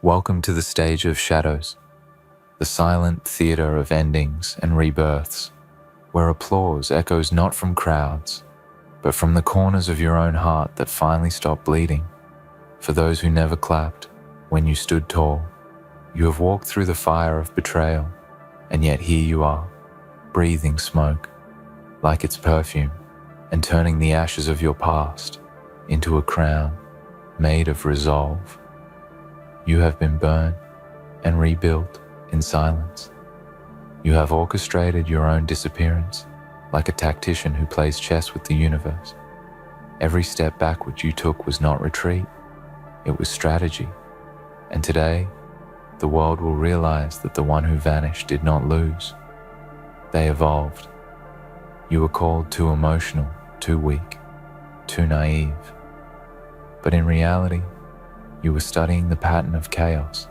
Welcome to the stage of shadows, the silent theatre of endings and rebirths, where applause echoes not from crowds, but from the corners of your own heart that finally stopped bleeding. For those who never clapped when you stood tall, you have walked through the fire of betrayal, and yet here you are, breathing smoke, like its perfume, and turning the ashes of your past into a crown made of resolve. You have been burned and rebuilt in silence. You have orchestrated your own disappearance like a tactician who plays chess with the universe. Every step backward you took was not retreat, it was strategy. And today, the world will realize that the one who vanished did not lose. They evolved. You were called too emotional, too weak, too naive. But in reality, you were studying the pattern of chaos.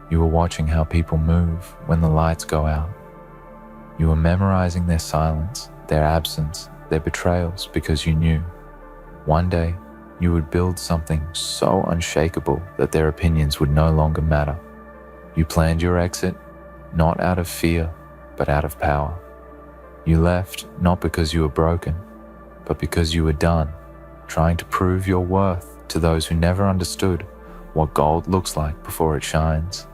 You were watching how people move when the lights go out. You were memorizing their silence, their absence, their betrayals, because you knew one day you would build something so unshakable that their opinions would no longer matter. You planned your exit, not out of fear, but out of power. You left not because you were broken, but because you were done, trying to prove your worth to those who never understood what gold looks like before it shines.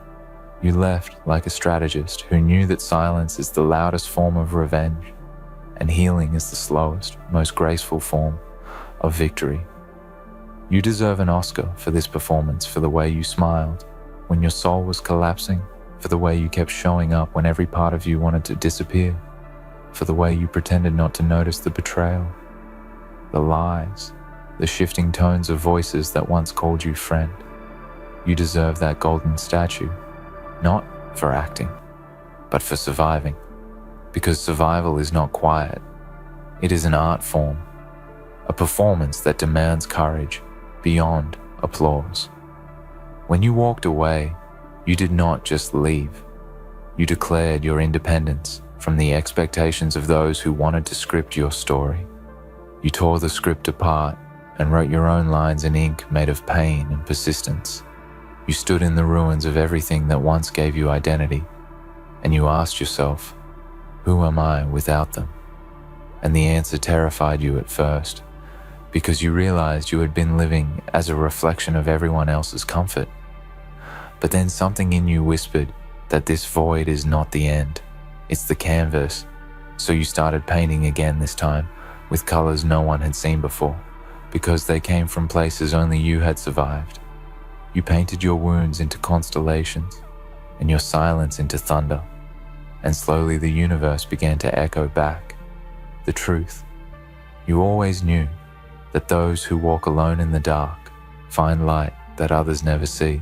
You left like a strategist who knew that silence is the loudest form of revenge, and healing is the slowest, most graceful form of victory. You deserve an Oscar for this performance, for the way you smiled when your soul was collapsing, for the way you kept showing up when every part of you wanted to disappear, for the way you pretended not to notice the betrayal, the lies, the shifting tones of voices that once called you friend. You deserve that golden statue, not for acting, but for surviving. Because survival is not quiet. It is an art form, a performance that demands courage beyond applause. When you walked away, you did not just leave. You declared your independence from the expectations of those who wanted to script your story. You tore the script apart and wrote your own lines in ink made of pain and persistence. You stood in the ruins of everything that once gave you identity, and you asked yourself, who am I without them? And the answer terrified you at first, because you realized you had been living as a reflection of everyone else's comfort. But then something in you whispered that this void is not the end, it's the canvas. So you started painting again, this time with colors no one had seen before, because they came from places only you had survived. You painted your wounds into constellations and your silence into thunder, and slowly the universe began to echo back the truth. You always knew that those who walk alone in the dark find light that others never see.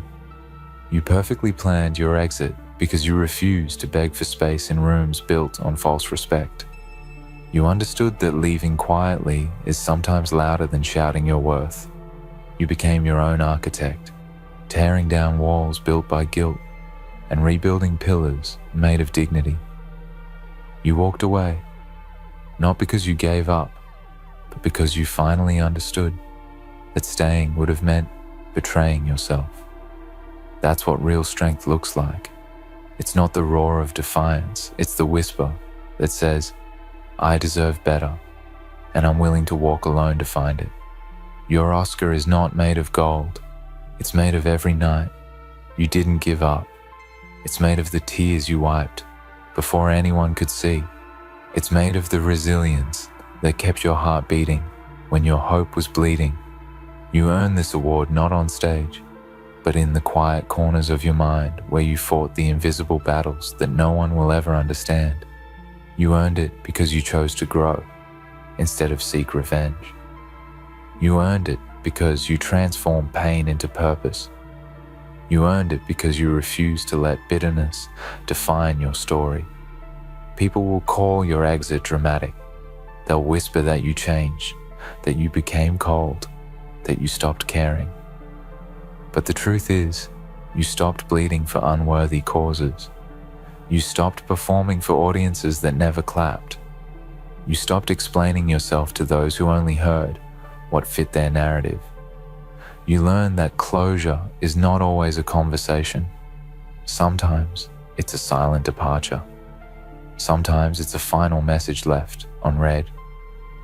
You perfectly planned your exit because you refused to beg for space in rooms built on false respect. You understood that leaving quietly is sometimes louder than shouting your worth. You became your own architect, tearing down walls built by guilt and rebuilding pillars made of dignity. You walked away, not because you gave up, but because you finally understood that staying would have meant betraying yourself. That's what real strength looks like. It's not the roar of defiance, it's the whisper that says, I deserve better, and I'm willing to walk alone to find it. Your Oscar is not made of gold. It's made of every night you didn't give up. It's made of the tears you wiped before anyone could see. It's made of the resilience that kept your heart beating when your hope was bleeding. You earned this award not on stage, but in the quiet corners of your mind where you fought the invisible battles that no one will ever understand. You earned it because you chose to grow instead of seek revenge. You earned it because you transformed pain into purpose. You earned it because you refused to let bitterness define your story. People will call your exit dramatic. They'll whisper that you changed, that you became cold, that you stopped caring. But the truth is, you stopped bleeding for unworthy causes. You stopped performing for audiences that never clapped. You stopped explaining yourself to those who only heard what fit their narrative. You learn that closure is not always a conversation. Sometimes it's a silent departure. Sometimes it's a final message left unread,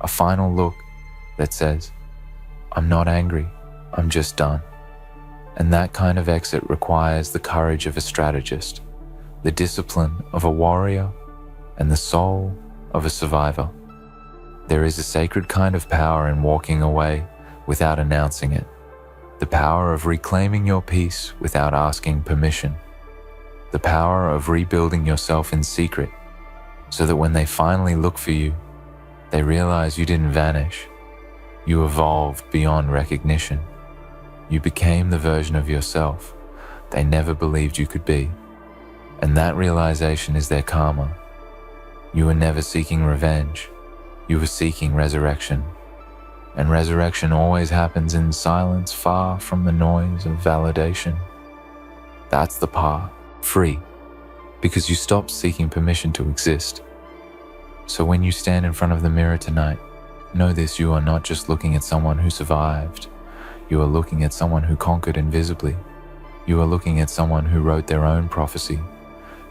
a final look that says, "I'm not angry, I'm just done." And that kind of exit requires the courage of a strategist, the discipline of a warrior, and the soul of a survivor. There is a sacred kind of power in walking away without announcing it, the power of reclaiming your peace without asking permission, the power of rebuilding yourself in secret so that when they finally look for you, they realize you didn't vanish. You evolved beyond recognition. You became the version of yourself they never believed you could be. And that realization is their karma. You were never seeking revenge. You were seeking resurrection. And resurrection always happens in silence, far from the noise of validation. That's the path, free, because you stopped seeking permission to exist. So when you stand in front of the mirror tonight, know this: you are not just looking at someone who survived. You are looking at someone who conquered invisibly. You are looking at someone who wrote their own prophecy,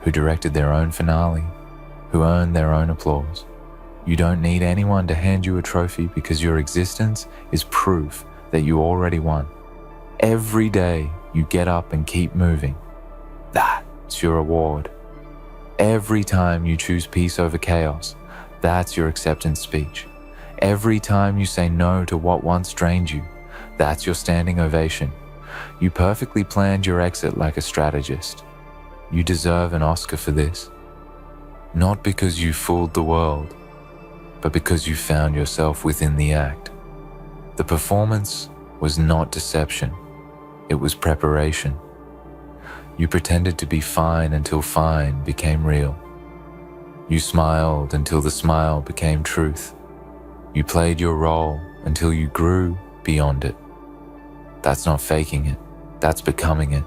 who directed their own finale, who earned their own applause. You don't need anyone to hand you a trophy because your existence is proof that you already won. Every day you get up and keep moving. That's your reward. Every time you choose peace over chaos, that's your acceptance speech. Every time you say no to what once drained you, that's your standing ovation. You perfectly planned your exit like a strategist. You deserve an Oscar for this. Not because you fooled the world, but because you found yourself within the act. The performance was not deception, it was preparation. You pretended to be fine until fine became real. You smiled until the smile became truth. You played your role until you grew beyond it. That's not faking it, that's becoming it.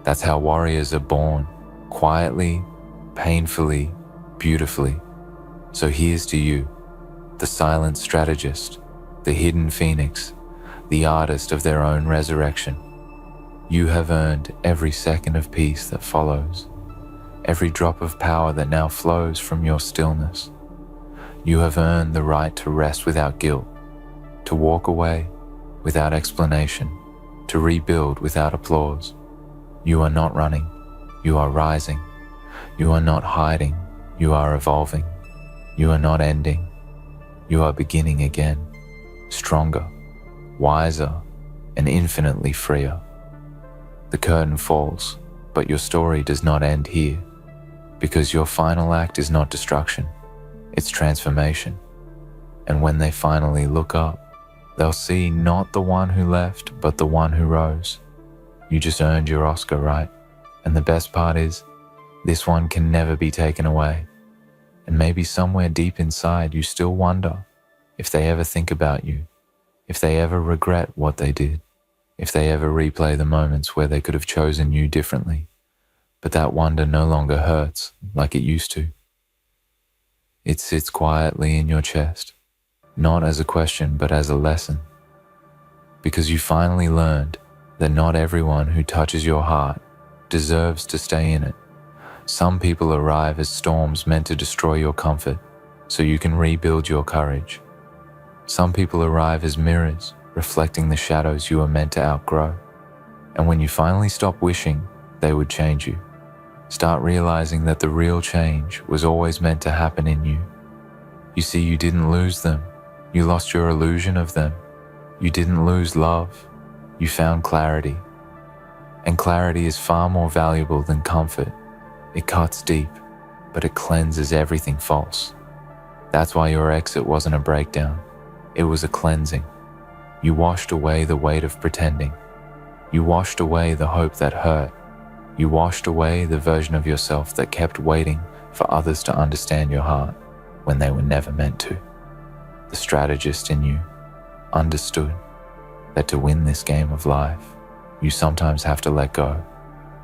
That's how warriors are born, quietly, painfully, beautifully. So here's to you, the silent strategist, the hidden phoenix, the artist of their own resurrection. You have earned every second of peace that follows, every drop of power that now flows from your stillness. You have earned the right to rest without guilt, to walk away without explanation, to rebuild without applause. You are not running, you are rising. You are not hiding, you are evolving. You are not ending, you are beginning again, stronger, wiser, and infinitely freer. The curtain falls, but your story does not end here, because your final act is not destruction, it's transformation. And when they finally look up, they'll see not the one who left, but the one who rose. You just earned your Oscar, right? And the best part is, this one can never be taken away. And maybe somewhere deep inside you still wonder if they ever think about you, if they ever regret what they did, if they ever replay the moments where they could have chosen you differently. But that wonder no longer hurts like it used to. It sits quietly in your chest, not as a question but as a lesson. Because you finally learned that not everyone who touches your heart deserves to stay in it. Some people arrive as storms meant to destroy your comfort so you can rebuild your courage. Some people arrive as mirrors reflecting the shadows you are meant to outgrow. And when you finally stop wishing they would change you, start realizing that the real change was always meant to happen in you. You see, you didn't lose them. You lost your illusion of them. You didn't lose love. You found clarity. And clarity is far more valuable than comfort. It cuts deep, but it cleanses everything false. That's why your exit wasn't a breakdown. It was a cleansing. You washed away the weight of pretending. You washed away the hope that hurt. You washed away the version of yourself that kept waiting for others to understand your heart when they were never meant to. The strategist in you understood that to win this game of life, you sometimes have to let go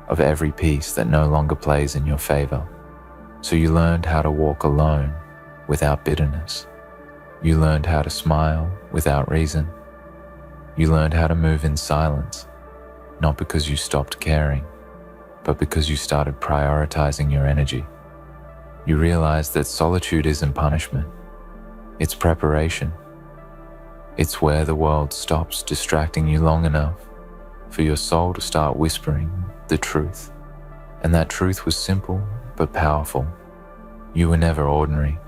of every piece that no longer plays in your favor. So you learned how to walk alone without bitterness. You learned how to smile without reason. You learned how to move in silence, not because you stopped caring, but because you started prioritizing your energy. You realized that solitude isn't punishment, it's preparation. It's where the world stops distracting you long enough for your soul to start whispering the truth. And that truth was simple but powerful. You were never ordinary.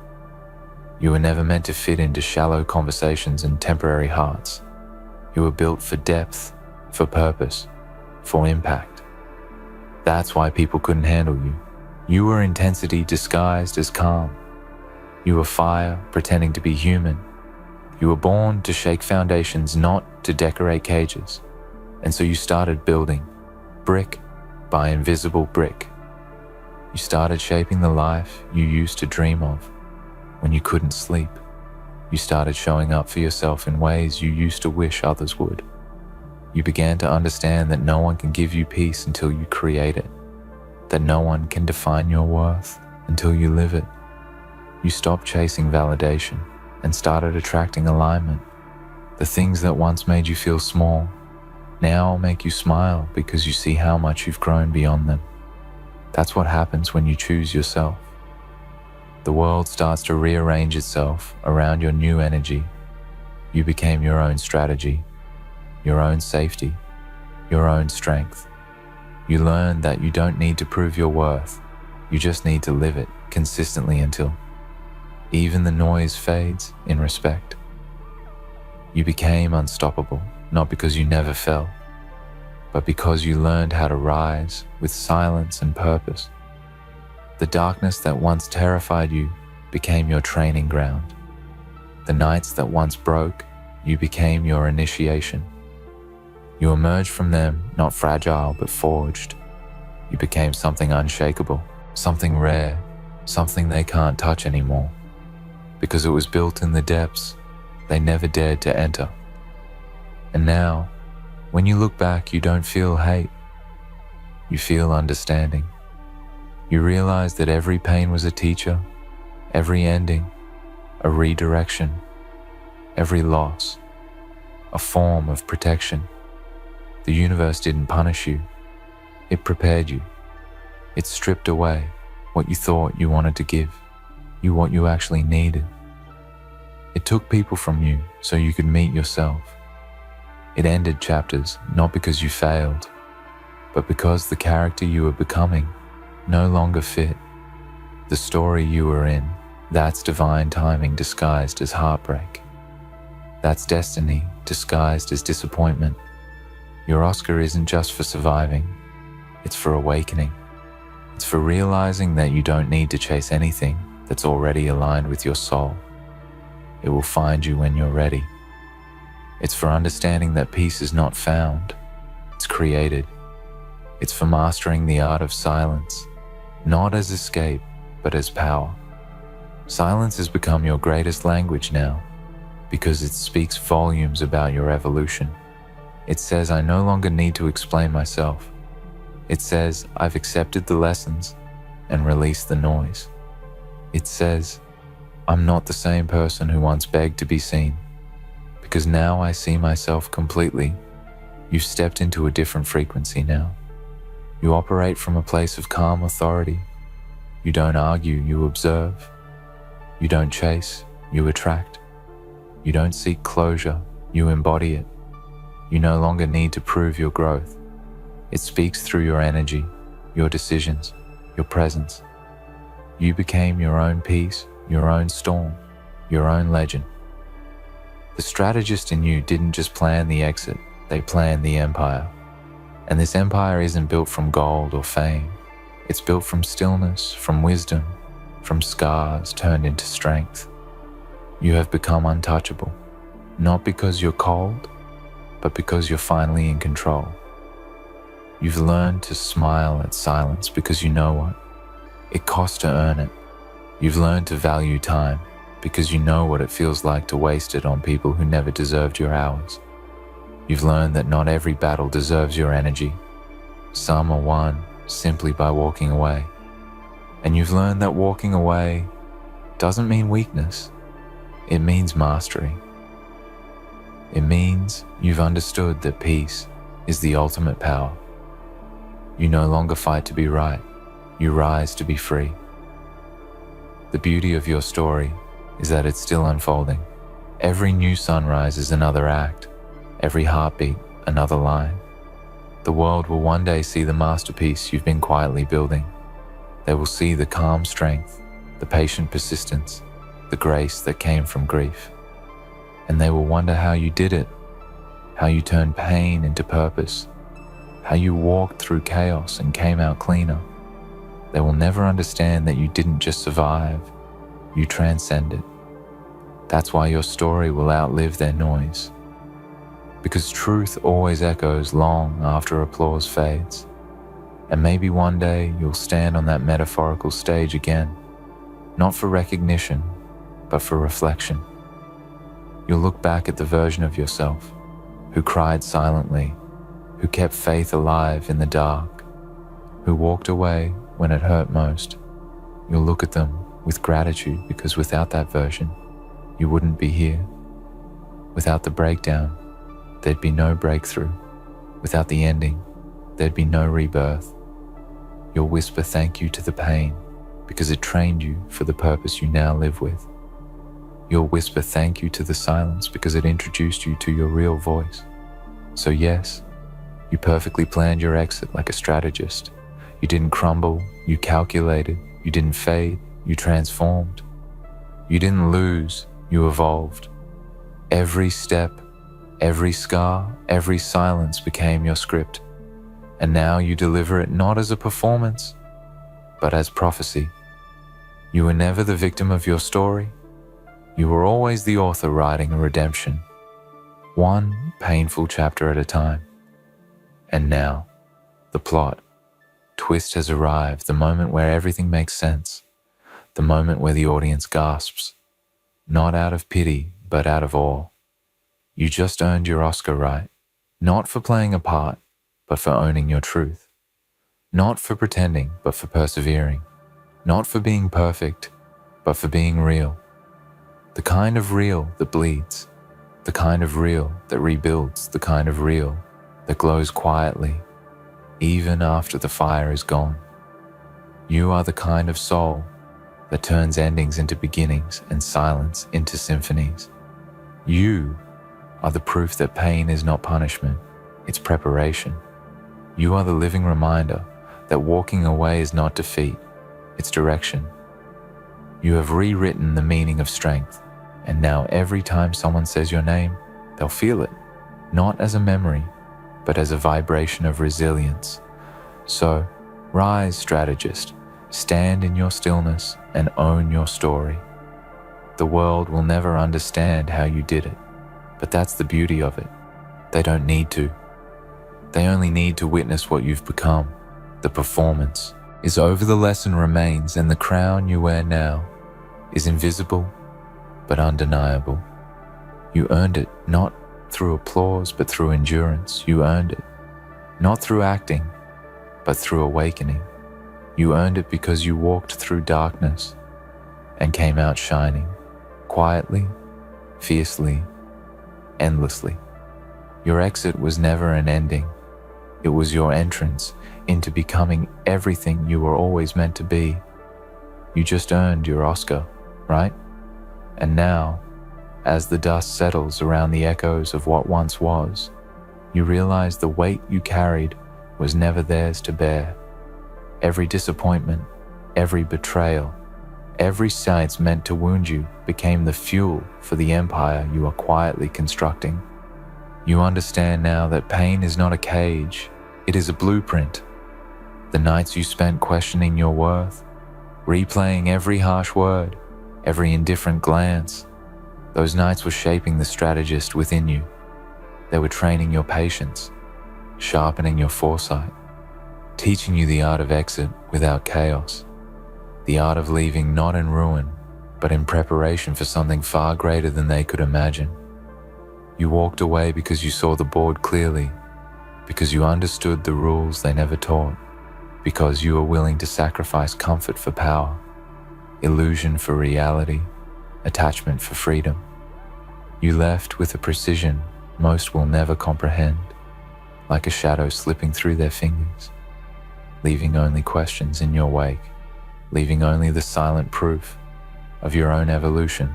You were never meant to fit into shallow conversations and temporary hearts. You were built for depth, for purpose, for impact. That's why people couldn't handle you. You were intensity disguised as calm. You were fire pretending to be human. You were born to shake foundations, not to decorate cages. And so you started building, brick by invisible brick. You started shaping the life you used to dream of when you couldn't sleep. You started showing up for yourself in ways you used to wish others would. You began to understand that no one can give you peace until you create it, that no one can define your worth until you live it. You stopped chasing validation and started attracting alignment. The things that once made you feel small now make you smile because you see how much you've grown beyond them. That's what happens when you choose yourself. The world starts to rearrange itself around your new energy. You became your own strategy, your own safety, your own strength. You learned that you don't need to prove your worth. You just need to live it consistently until even the noise fades in respect. You became unstoppable, not because you never fell, but because you learned how to rise with silence and purpose. The darkness that once terrified you became your training ground. The nights that once broke, you became your initiation. You emerged from them not fragile but forged. You became something unshakable, something rare, something they can't touch anymore, because it was built in the depths they never dared to enter. And now, when you look back, you don't feel hate. You feel understanding. You realize that every pain was a teacher, every ending, a redirection, every loss, a form of protection. The universe didn't punish you. It prepared you. It stripped away what you thought you wanted to give, you what you actually needed. It took people from you so you could meet yourself. It ended chapters not because you failed, but because the character you were becoming no longer fit. The story you were in, that's divine timing disguised as heartbreak. That's destiny disguised as disappointment. Your Oscar isn't just for surviving, it's for awakening. It's for realizing that you don't need to chase anything that's already aligned with your soul. It will find you when you're ready. It's for understanding that peace is not found, it's created. It's for mastering the art of silence, not as escape, but as power. Silence has become your greatest language now, because it speaks volumes about your evolution. It says, I no longer need to explain myself. It says, I've accepted the lessons and released the noise. It says, I'm not the same person who once begged to be seen, because now I see myself completely. You've stepped into a different frequency now. You operate from a place of calm authority. You don't argue, you observe. You don't chase, you attract. You don't seek closure, you embody it. You no longer need to prove your growth. It speaks through your energy, your decisions, your presence. You became your own peace, your own storm, your own legend. The strategist in you didn't just plan the exit, they planned the empire. And this empire isn't built from gold or fame. It's built from stillness, from wisdom, from scars turned into strength. You have become untouchable, not because you're cold, but because you're finally in control. You've learned to smile at silence because you know what? It costs to earn it. You've learned to value time because you know what it feels like to waste it on people who never deserved your hours. You've learned that not every battle deserves your energy. Some are won simply by walking away. And you've learned that walking away doesn't mean weakness. It means mastery. It means you've understood that peace is the ultimate power. You no longer fight to be right, you rise to be free. The beauty of your story is that it's still unfolding. Every new sunrise is another act, every heartbeat another line. The world will one day see the masterpiece you've been quietly building. They will see the calm strength, the patient persistence, the grace that came from grief. And they will wonder how you did it, how you turned pain into purpose, how you walked through chaos and came out cleaner. They will never understand that you didn't just survive, you transcended. That's why your story will outlive their noise. Because truth always echoes long after applause fades. And maybe one day you'll stand on that metaphorical stage again, not for recognition, but for reflection. You'll look back at the version of yourself who cried silently, who kept faith alive in the dark, who walked away when it hurt most. You'll look at them with gratitude because without that version, you wouldn't be here. Without the breakdown, there'd be no breakthrough. Without the ending, there'd be no rebirth. You'll whisper thank you to the pain because it trained you for the purpose you now live with. You'll whisper thank you to the silence because it introduced you to your real voice. So yes, you perfectly planned your exit like a strategist. You didn't crumble, you calculated, you didn't fade, you transformed. You didn't lose, you evolved. Every step, every scar, every silence became your script. And now you deliver it not as a performance, but as prophecy. You were never the victim of your story. You were always the author writing a redemption, one painful chapter at a time. And now, the plot, twist has arrived, the moment where everything makes sense, the moment where the audience gasps, not out of pity, but out of awe. You just earned your Oscar right, not for playing a part, but for owning your truth. Not for pretending, but for persevering. Not for being perfect, but for being real. The kind of real that bleeds, the kind of real that rebuilds, the kind of real that glows quietly, even after the fire is gone. You are the kind of soul that turns endings into beginnings and silence into symphonies. You are the proof that pain is not punishment, it's preparation. You are the living reminder that walking away is not defeat, it's direction. You have rewritten the meaning of strength, and now every time someone says your name, they'll feel it, not as a memory, but as a vibration of resilience. So, rise, strategist, stand in your stillness and own your story. The world will never understand how you did it, but that's the beauty of it. They don't need to. They only need to witness what you've become. The performance is over, the lesson remains, and the crown you wear now is invisible but undeniable. You earned it, not through applause but through endurance. You earned it, not through acting but through awakening. You earned it because you walked through darkness and came out shining, quietly, fiercely, endlessly. Your exit was never an ending. It was your entrance into becoming everything you were always meant to be. You just earned your Oscar, right? And now, as the dust settles around the echoes of what once was, you realize the weight you carried was never theirs to bear. Every disappointment, every betrayal, every silence meant to wound you became the fuel for the empire you are quietly constructing. You understand now that pain is not a cage, it is a blueprint. The nights you spent questioning your worth, replaying every harsh word, every indifferent glance, those nights were shaping the strategist within you. They were training your patience, sharpening your foresight, teaching you the art of exit without chaos, the art of leaving not in ruin, but in preparation for something far greater than they could imagine. You walked away because you saw the board clearly, because you understood the rules they never taught, because you were willing to sacrifice comfort for power, illusion for reality, attachment for freedom. You left with a precision most will never comprehend, like a shadow slipping through their fingers, leaving only questions in your wake, leaving only the silent proof of your own evolution.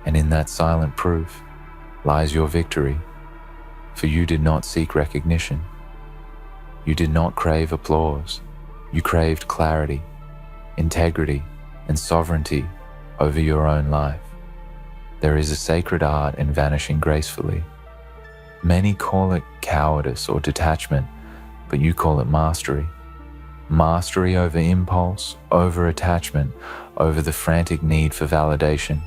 And in that silent proof lies your victory, for you did not seek recognition. You did not crave applause. You craved clarity, integrity, and sovereignty over your own life. There is a sacred art in vanishing gracefully. Many call it cowardice or detachment, but you call it mastery. Mastery over impulse, over attachment, over the frantic need for validation.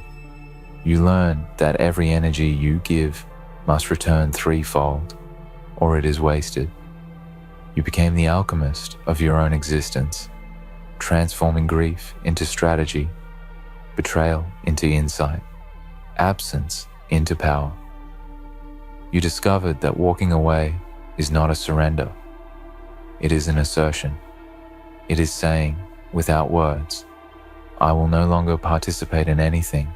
You learn that every energy you give must return threefold, or it is wasted. You became the alchemist of your own existence, transforming grief into strategy, betrayal into insight, absence into power. You discovered that walking away is not a surrender. It is an assertion. It is saying, without words, I will no longer participate in anything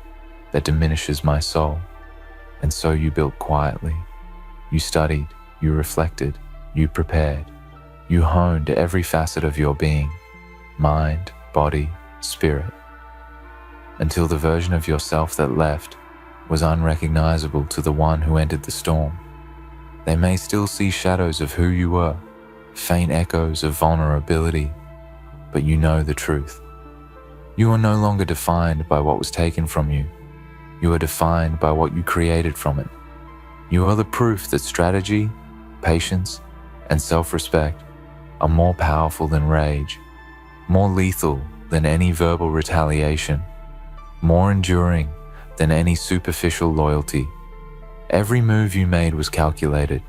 that diminishes my soul. And so you built quietly. You studied, you reflected, you prepared. You honed every facet of your being, mind, body, spirit, until the version of yourself that left was unrecognizable to the one who entered the storm. They may still see shadows of who you were, faint echoes of vulnerability, but you know the truth. You are no longer defined by what was taken from you. You are defined by what you created from it. You are the proof that strategy, patience, and self-respect are more powerful than rage, more lethal than any verbal retaliation, more enduring than any superficial loyalty. Every move you made was calculated.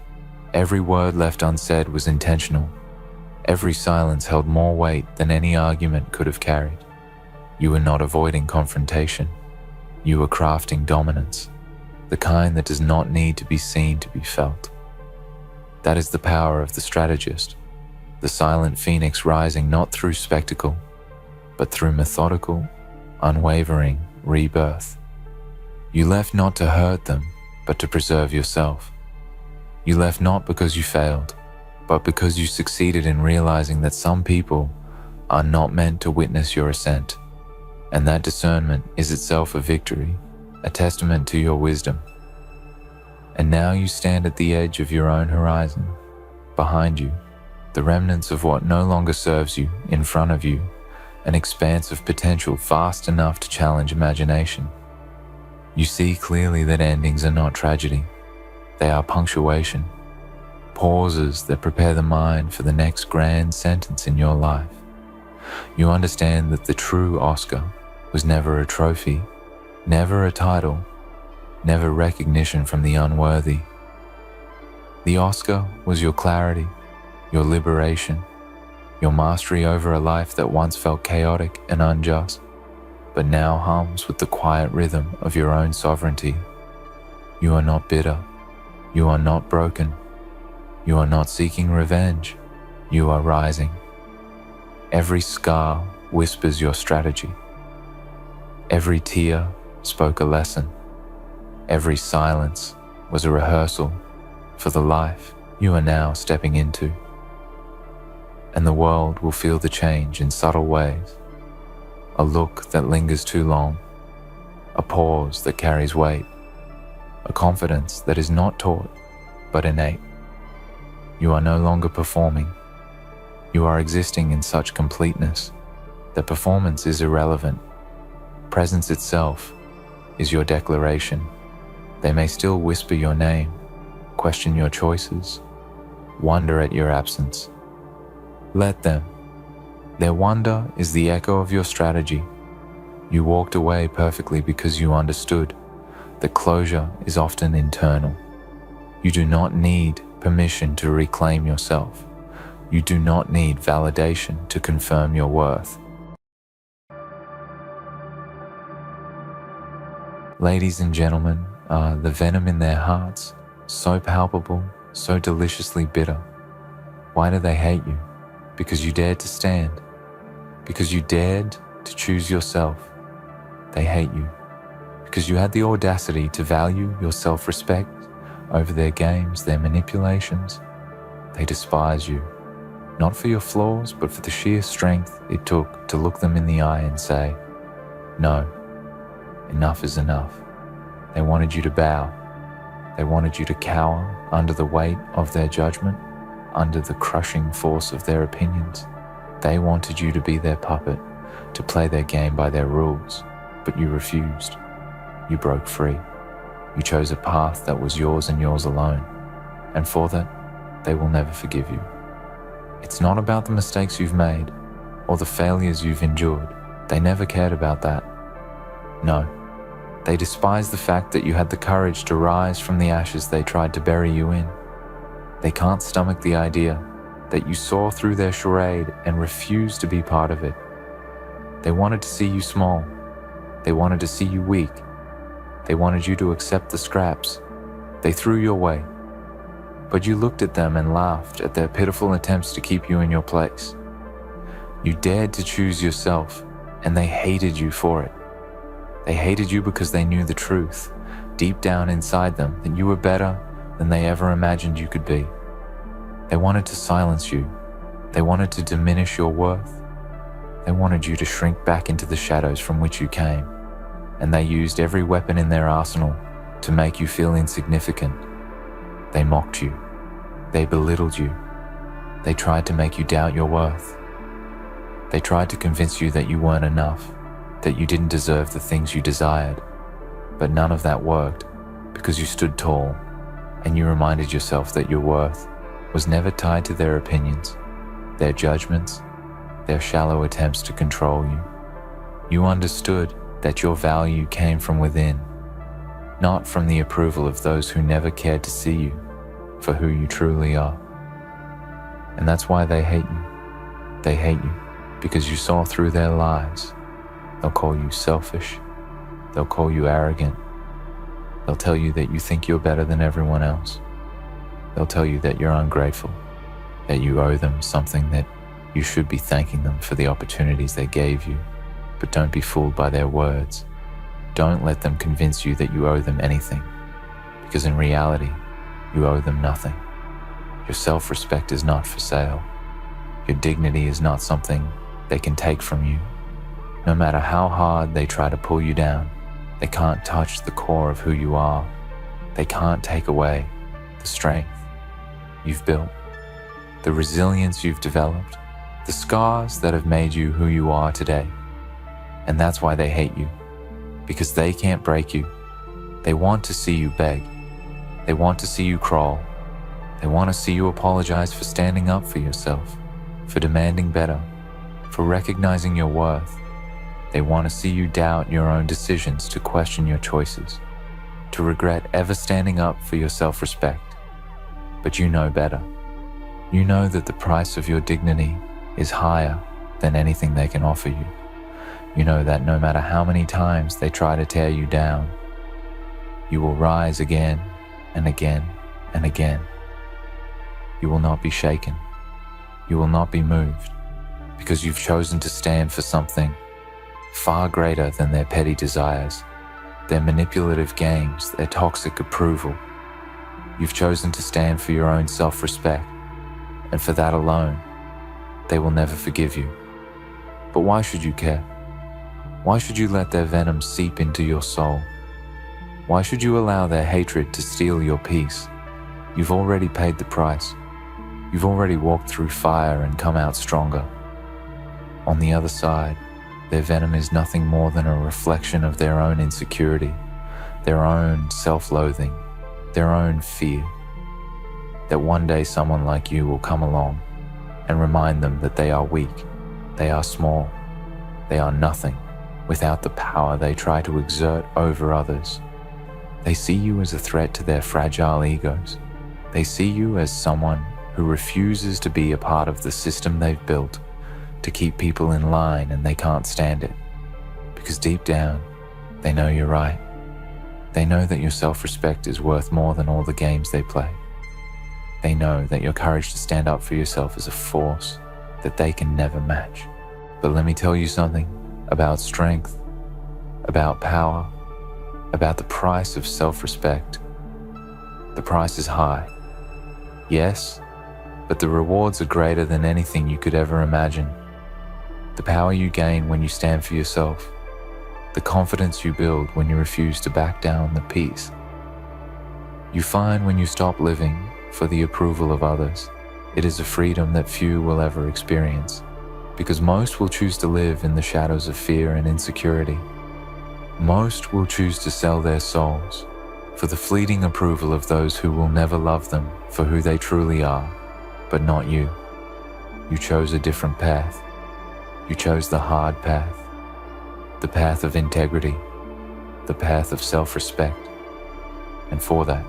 Every word left unsaid was intentional. Every silence held more weight than any argument could have carried. You were not avoiding confrontation. You were crafting dominance, the kind that does not need to be seen to be felt. That is the power of the strategist, the silent phoenix rising not through spectacle, but through methodical, unwavering rebirth. You left not to hurt them, but to preserve yourself. You left not because you failed, but because you succeeded in realizing that some people are not meant to witness your ascent. And that discernment is itself a victory, a testament to your wisdom. And now you stand at the edge of your own horizon. Behind you, the remnants of what no longer serves you. In front of you, an expanse of potential vast enough to challenge imagination. You see clearly that endings are not tragedy. They are punctuation, pauses that prepare the mind for the next grand sentence in your life. You understand that the true Oscar was never a trophy, never a title, never recognition from the unworthy. The Oscar was your clarity, your liberation, your mastery over a life that once felt chaotic and unjust, but now hums with the quiet rhythm of your own sovereignty. You are not bitter. You are not broken. You are not seeking revenge. You are rising. Every scar whispers your strategy. Every tear spoke a lesson. Every silence was a rehearsal for the life you are now stepping into. And the world will feel the change in subtle ways. A look that lingers too long, a pause that carries weight, a confidence that is not taught but innate. You are no longer performing. You are existing in such completeness that performance is irrelevant. Presence itself is your declaration. They may still whisper your name, question your choices, wonder at your absence. Let them. Their wonder is the echo of your strategy. You walked away perfectly because you understood that closure is often internal. You do not need permission to reclaim yourself. You do not need validation to confirm your worth. Ladies and gentlemen, the venom in their hearts, so palpable, so deliciously bitter. Why do they hate you? Because you dared to stand. Because you dared to choose yourself. They hate you because you had the audacity to value your self-respect over their games, their manipulations. They despise you, not for your flaws, but for the sheer strength it took to look them in the eye and say, "No, enough is enough." They wanted you to bow. They wanted you to cower under the weight of their judgment, under the crushing force of their opinions. They wanted you to be their puppet, to play their game by their rules, but you refused. You broke free. You chose a path that was yours and yours alone, and for that, they will never forgive you. It's not about the mistakes you've made or the failures you've endured. They never cared about that. No, they despise the fact that you had the courage to rise from the ashes they tried to bury you in. They can't stomach the idea that you saw through their charade and refused to be part of it. They wanted to see you small. They wanted to see you weak. They wanted you to accept the scraps they threw your way. But you looked at them and laughed at their pitiful attempts to keep you in your place. You dared to choose yourself, and they hated you for it. They hated you because they knew the truth, deep down inside them, that you were better than they ever imagined you could be. They wanted to silence you. They wanted to diminish your worth. They wanted you to shrink back into the shadows from which you came, and they used every weapon in their arsenal to make you feel insignificant. They mocked you. They belittled you. They tried to make you doubt your worth. They tried to convince you that you weren't enough, that you didn't deserve the things you desired. But none of that worked because you stood tall and you reminded yourself that your worth was never tied to their opinions, their judgments, their shallow attempts to control you. You understood that your value came from within, not from the approval of those who never cared to see you for who you truly are. And that's why they hate you. They hate you because you saw through their lies. They'll call you selfish. They'll call you arrogant. They'll tell you that you think you're better than everyone else. They'll tell you that you're ungrateful, that you owe them something, that you should be thanking them for the opportunities they gave you. But don't be fooled by their words. Don't let them convince you that you owe them anything, because in reality, you owe them nothing. Your self-respect is not for sale. Your dignity is not something they can take from you. No matter how hard they try to pull you down, they can't touch the core of who you are. They can't take away the strength you've built, the resilience you've developed, the scars that have made you who you are today. And that's why they hate you, because they can't break you. They want to see you beg. They want to see you crawl. They want to see you apologize for standing up for yourself, for demanding better, for recognizing your worth. They want to see you doubt your own decisions, to question your choices, to regret ever standing up for your self-respect. But you know better. You know that the price of your dignity is higher than anything they can offer you. You know that no matter how many times they try to tear you down, you will rise again and again and again. You will not be shaken. You will not be moved, because you've chosen to stand for something far greater than their petty desires, their manipulative games, their toxic approval. You've chosen to stand for your own self-respect, and for that alone, they will never forgive you. But why should you care? Why should you let their venom seep into your soul? Why should you allow their hatred to steal your peace? You've already paid the price. You've already walked through fire and come out stronger. On the other side, their venom is nothing more than a reflection of their own insecurity, their own self-loathing, their own fear that one day someone like you will come along and remind them that they are weak, they are small, they are nothing without the power they try to exert over others. They see you as a threat to their fragile egos. They see you as someone who refuses to be a part of the system they've built to keep people in line, and they can't stand it. Because deep down, they know you're right. They know that your self-respect is worth more than all the games they play. They know that your courage to stand up for yourself is a force that they can never match. But let me tell you something about strength, about power, about the price of self-respect. The price is high. Yes, but the rewards are greater than anything you could ever imagine. The power you gain when you stand for yourself, the confidence you build when you refuse to back down, the peace you find when you stop living for the approval of others. It is a freedom that few will ever experience, because most will choose to live in the shadows of fear and insecurity. Most will choose to sell their souls for the fleeting approval of those who will never love them for who they truly are, but not you. You chose a different path. You chose the hard path, the path of integrity, the path of self-respect. And for that,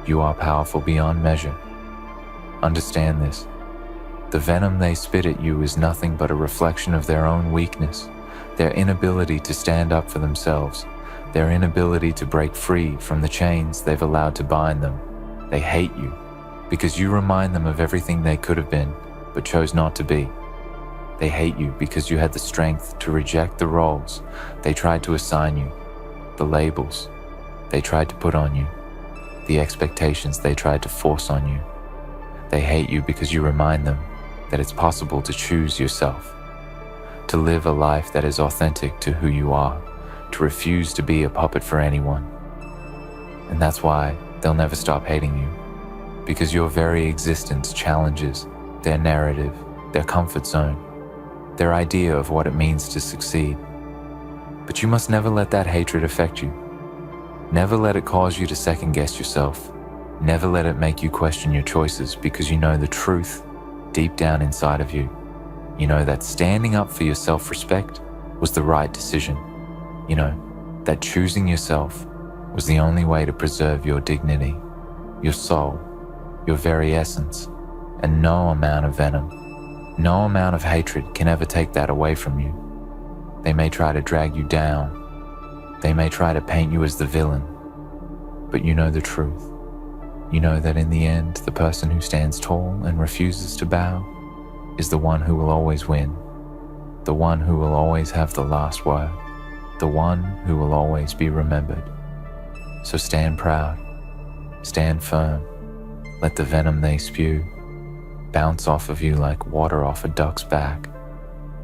you are powerful beyond measure. Understand this. The venom they spit at you is nothing but a reflection of their own weakness, their inability to stand up for themselves, their inability to break free from the chains they've allowed to bind them. They hate you because you remind them of everything they could have been, but chose not to be. They hate you because you had the strength to reject the roles they tried to assign you, the labels they tried to put on you, the expectations they tried to force on you. They hate you because you remind them that it's possible to choose yourself, to live a life that is authentic to who you are, to refuse to be a puppet for anyone. And that's why they'll never stop hating you, because your very existence challenges their narrative, their comfort zone, their idea of what it means to succeed. But you must never let that hatred affect you. Never let it cause you to second-guess yourself. Never let it make you question your choices, because you know the truth deep down inside of you. You know that standing up for your self-respect was the right decision. You know that choosing yourself was the only way to preserve your dignity, your soul, your very essence, and no amount of venom, no amount of hatred can ever take that away from you. They may try to drag you down. They may try to paint you as the villain, but you know the truth. You know that in the end, the person who stands tall and refuses to bow is the one who will always win, the one who will always have the last word, the one who will always be remembered. So stand proud, stand firm, let the venom they spew bounce off of you like water off a duck's back.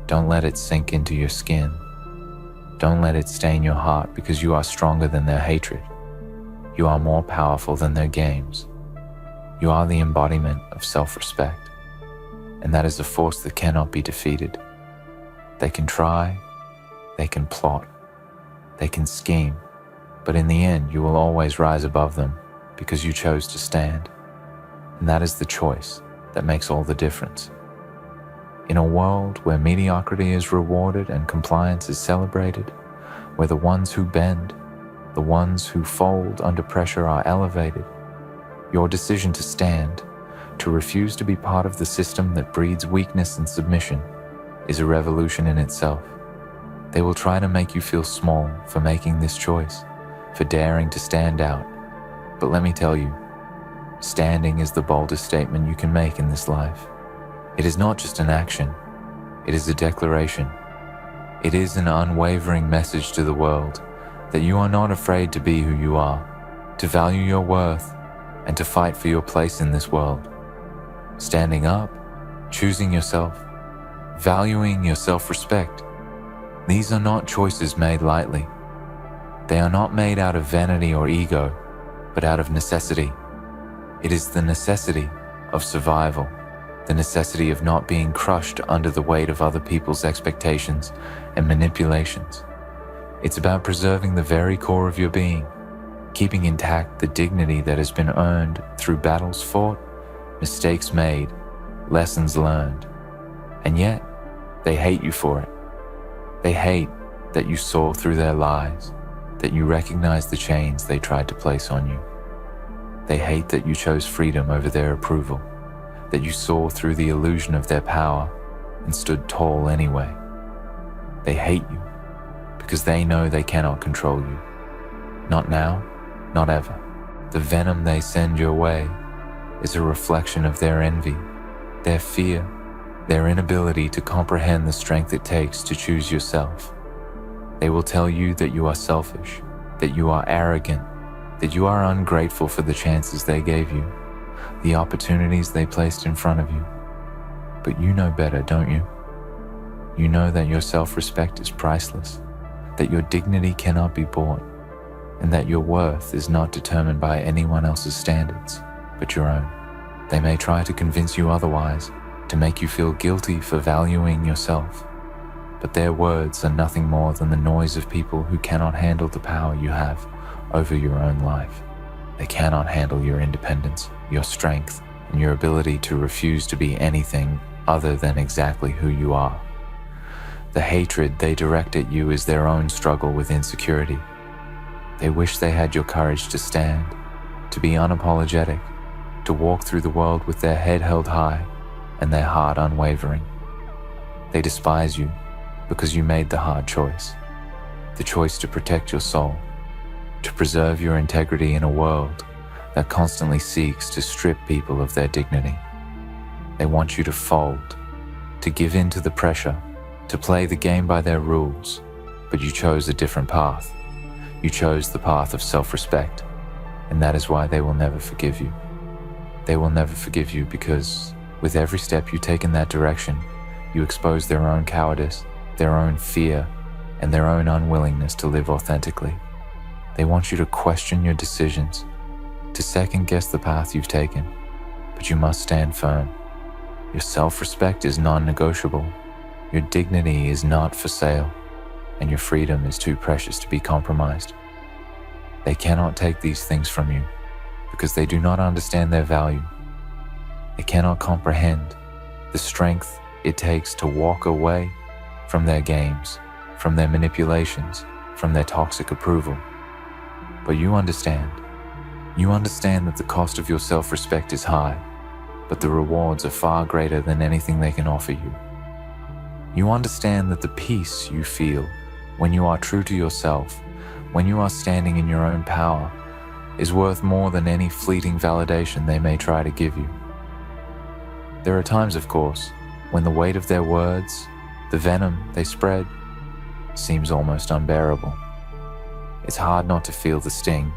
Don't let it sink into your skin. Don't let it stain your heart, because you are stronger than their hatred. You are more powerful than their games. You are the embodiment of self-respect, and that is a force that cannot be defeated. They can try, they can plot, they can scheme, but in the end you will always rise above them because you chose to stand. And that is the choice that makes all the difference. In a world where mediocrity is rewarded and compliance is celebrated, where the ones who bend, the ones who fold under pressure are elevated, your decision to stand, to refuse to be part of the system that breeds weakness and submission, is a revolution in itself. They will try to make you feel small for making this choice, for daring to stand out. But let me tell you, standing is the boldest statement you can make in this life. It is not just an action, it is a declaration. It is an unwavering message to the world that you are not afraid to be who you are, to value your worth, and to fight for your place in this world. Standing up, choosing yourself, valuing your self-respect, these are not choices made lightly. They are not made out of vanity or ego, but out of necessity. It is the necessity of survival, the necessity of not being crushed under the weight of other people's expectations and manipulations. It's about preserving the very core of your being, keeping intact the dignity that has been earned through battles fought, mistakes made, lessons learned. And yet, they hate you for it. They hate that you saw through their lies, that you recognized the chains they tried to place on you. They hate that you chose freedom over their approval, that you saw through the illusion of their power and stood tall anyway. They hate you because they know they cannot control you. Not now, not ever. The venom they send your way is a reflection of their envy, their fear, their inability to comprehend the strength it takes to choose yourself. They will tell you that you are selfish, that you are arrogant, that you are ungrateful for the chances they gave you, the opportunities they placed in front of you. But you know better, don't you? You know that your self-respect is priceless, that your dignity cannot be bought, and that your worth is not determined by anyone else's standards, but your own. They may try to convince you otherwise, to make you feel guilty for valuing yourself, but their words are nothing more than the noise of people who cannot handle the power you have over your own life. They cannot handle your independence, your strength, and your ability to refuse to be anything other than exactly who you are. The hatred they direct at you is their own struggle with insecurity. They wish they had your courage to stand, to be unapologetic, to walk through the world with their head held high and their heart unwavering. They despise you because you made the hard choice, the choice to protect your soul, to preserve your integrity in a world that constantly seeks to strip people of their dignity. They want you to fold, to give in to the pressure, to play the game by their rules, but you chose a different path. You chose the path of self-respect, and that is why they will never forgive you. They will never forgive you because with every step you take in that direction, you expose their own cowardice, their own fear, and their own unwillingness to live authentically. They want you to question your decisions, to second-guess the path you've taken, but you must stand firm. Your self-respect is non-negotiable. Your dignity is not for sale, and your freedom is too precious to be compromised. They cannot take these things from you because they do not understand their value. They cannot comprehend the strength it takes to walk away from their games, from their manipulations, from their toxic approval. But you understand. You understand that the cost of your self-respect is high, but the rewards are far greater than anything they can offer you. You understand that the peace you feel when you are true to yourself, when you are standing in your own power, is worth more than any fleeting validation they may try to give you. There are times, of course, when the weight of their words, the venom they spread, seems almost unbearable. It's hard not to feel the sting,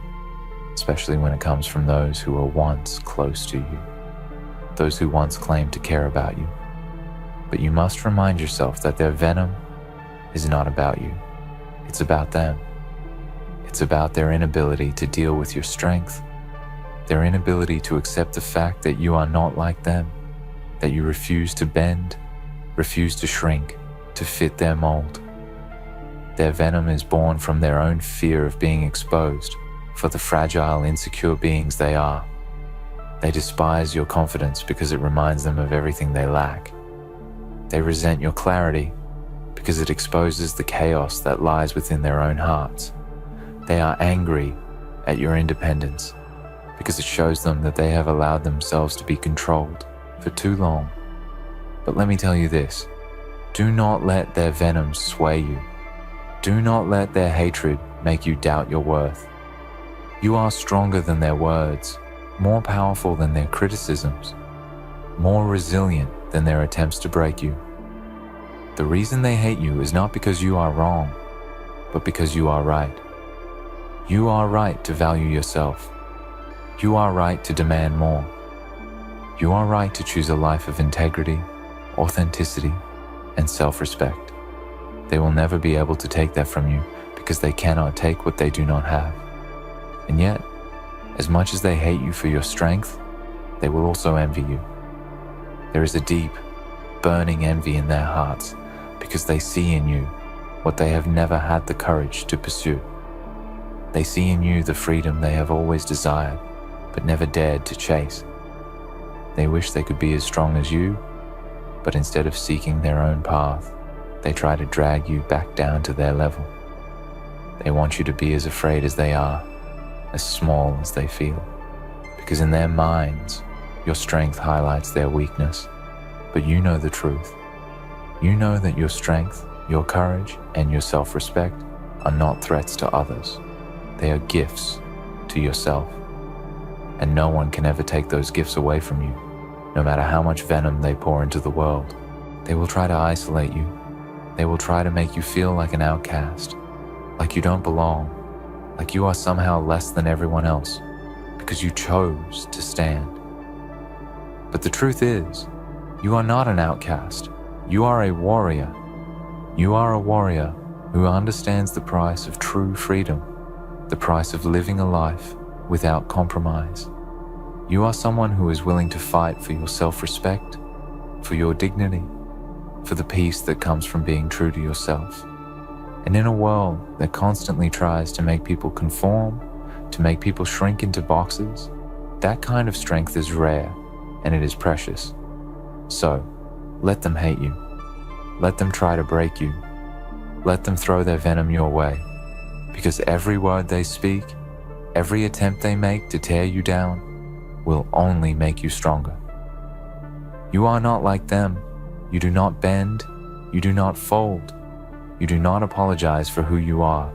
especially when it comes from those who were once close to you, those who once claimed to care about you. But you must remind yourself that their venom is not about you. It's about them. It's about their inability to deal with your strength, their inability to accept the fact that you are not like them, that you refuse to bend, refuse to shrink, to fit their mold. Their venom is born from their own fear of being exposed for the fragile, insecure beings they are. They despise your confidence because it reminds them of everything they lack. They resent your clarity because it exposes the chaos that lies within their own hearts. They are angry at your independence because it shows them that they have allowed themselves to be controlled for too long. But let me tell you this, do not let their venom sway you. Do not let their hatred make you doubt your worth. You are stronger than their words, more powerful than their criticisms, more resilient than their attempts to break you. The reason they hate you is not because you are wrong, but because you are right. You are right to value yourself. You are right to demand more. You are right to choose a life of integrity, authenticity, and self-respect. They will never be able to take that from you because they cannot take what they do not have. And yet, as much as they hate you for your strength, they will also envy you. There is a deep, burning envy in their hearts because they see in you what they have never had the courage to pursue. They see in you the freedom they have always desired, but never dared to chase. They wish they could be as strong as you, but instead of seeking their own path, they try to drag you back down to their level. They want you to be as afraid as they are, as small as they feel, because in their minds, your strength highlights their weakness. But you know the truth. You know that your strength, your courage, and your self-respect are not threats to others. They are gifts to yourself. And no one can ever take those gifts away from you, no matter how much venom they pour into the world. They will try to isolate you. They will try to make you feel like an outcast, like you don't belong, like you are somehow less than everyone else because you chose to stand. But the truth is, you are not an outcast. You are a warrior. You are a warrior who understands the price of true freedom, the price of living a life without compromise. You are someone who is willing to fight for your self-respect, for your dignity, for the peace that comes from being true to yourself. And in a world that constantly tries to make people conform, to make people shrink into boxes, that kind of strength is rare and it is precious. So, let them hate you. Let them try to break you. Let them throw their venom your way, because every word they speak, every attempt they make to tear you down, will only make you stronger. You are not like them. You do not bend. You do not fold. You do not apologize for who you are,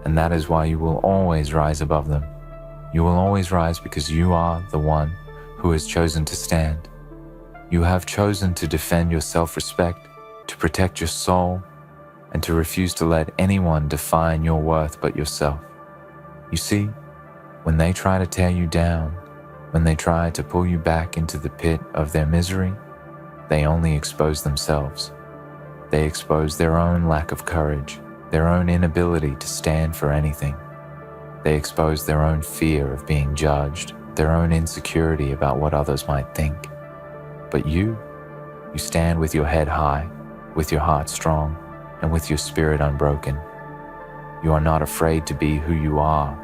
and that is why you will always rise above them. You will always rise because you are the one who has chosen to stand. You have chosen to defend your self-respect, to protect your soul, and to refuse to let anyone define your worth but yourself. You see, when they try to tear you down, when they try to pull you back into the pit of their misery, they only expose themselves. They expose their own lack of courage, their own inability to stand for anything. They expose their own fear of being judged, their own insecurity about what others might think. But you stand with your head high, with your heart strong, and with your spirit unbroken. You are not afraid to be who you are,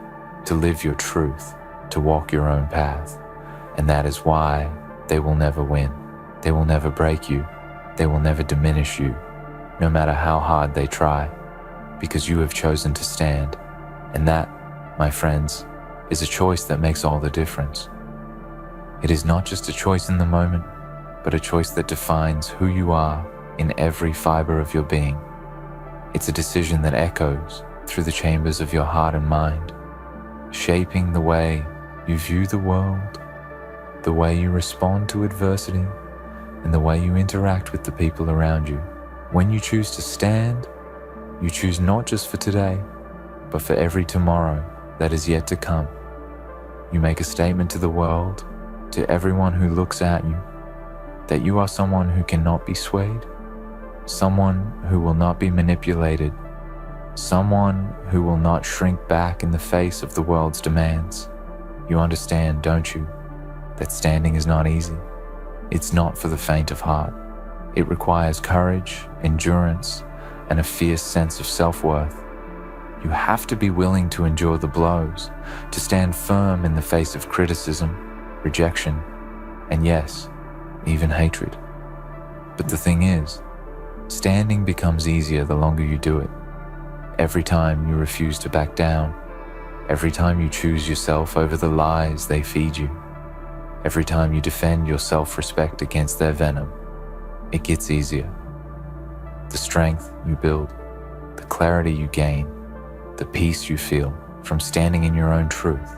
to live your truth, to walk your own path. And that is why they will never win. They will never break you. They will never diminish you, no matter how hard they try, because you have chosen to stand. And that, my friends, is a choice that makes all the difference. It is not just a choice in the moment, but a choice that defines who you are in every fiber of your being. It's a decision that echoes through the chambers of your heart and mind, shaping the way you view the world, the way you respond to adversity, and the way you interact with the people around you. When you choose to stand, you choose not just for today, but for every tomorrow that is yet to come. You make a statement to the world, to everyone who looks at you, that you are someone who cannot be swayed, someone who will not be manipulated, someone who will not shrink back in the face of the world's demands. You understand, don't you, that standing is not easy. It's not for the faint of heart. It requires courage, endurance, and a fierce sense of self-worth. You have to be willing to endure the blows, to stand firm in the face of criticism, rejection, and yes, even hatred. But the thing is, standing becomes easier the longer you do it. Every time you refuse to back down, every time you choose yourself over the lies they feed you, every time you defend your self-respect against their venom, it gets easier. The strength you build, the clarity you gain, the peace you feel from standing in your own truth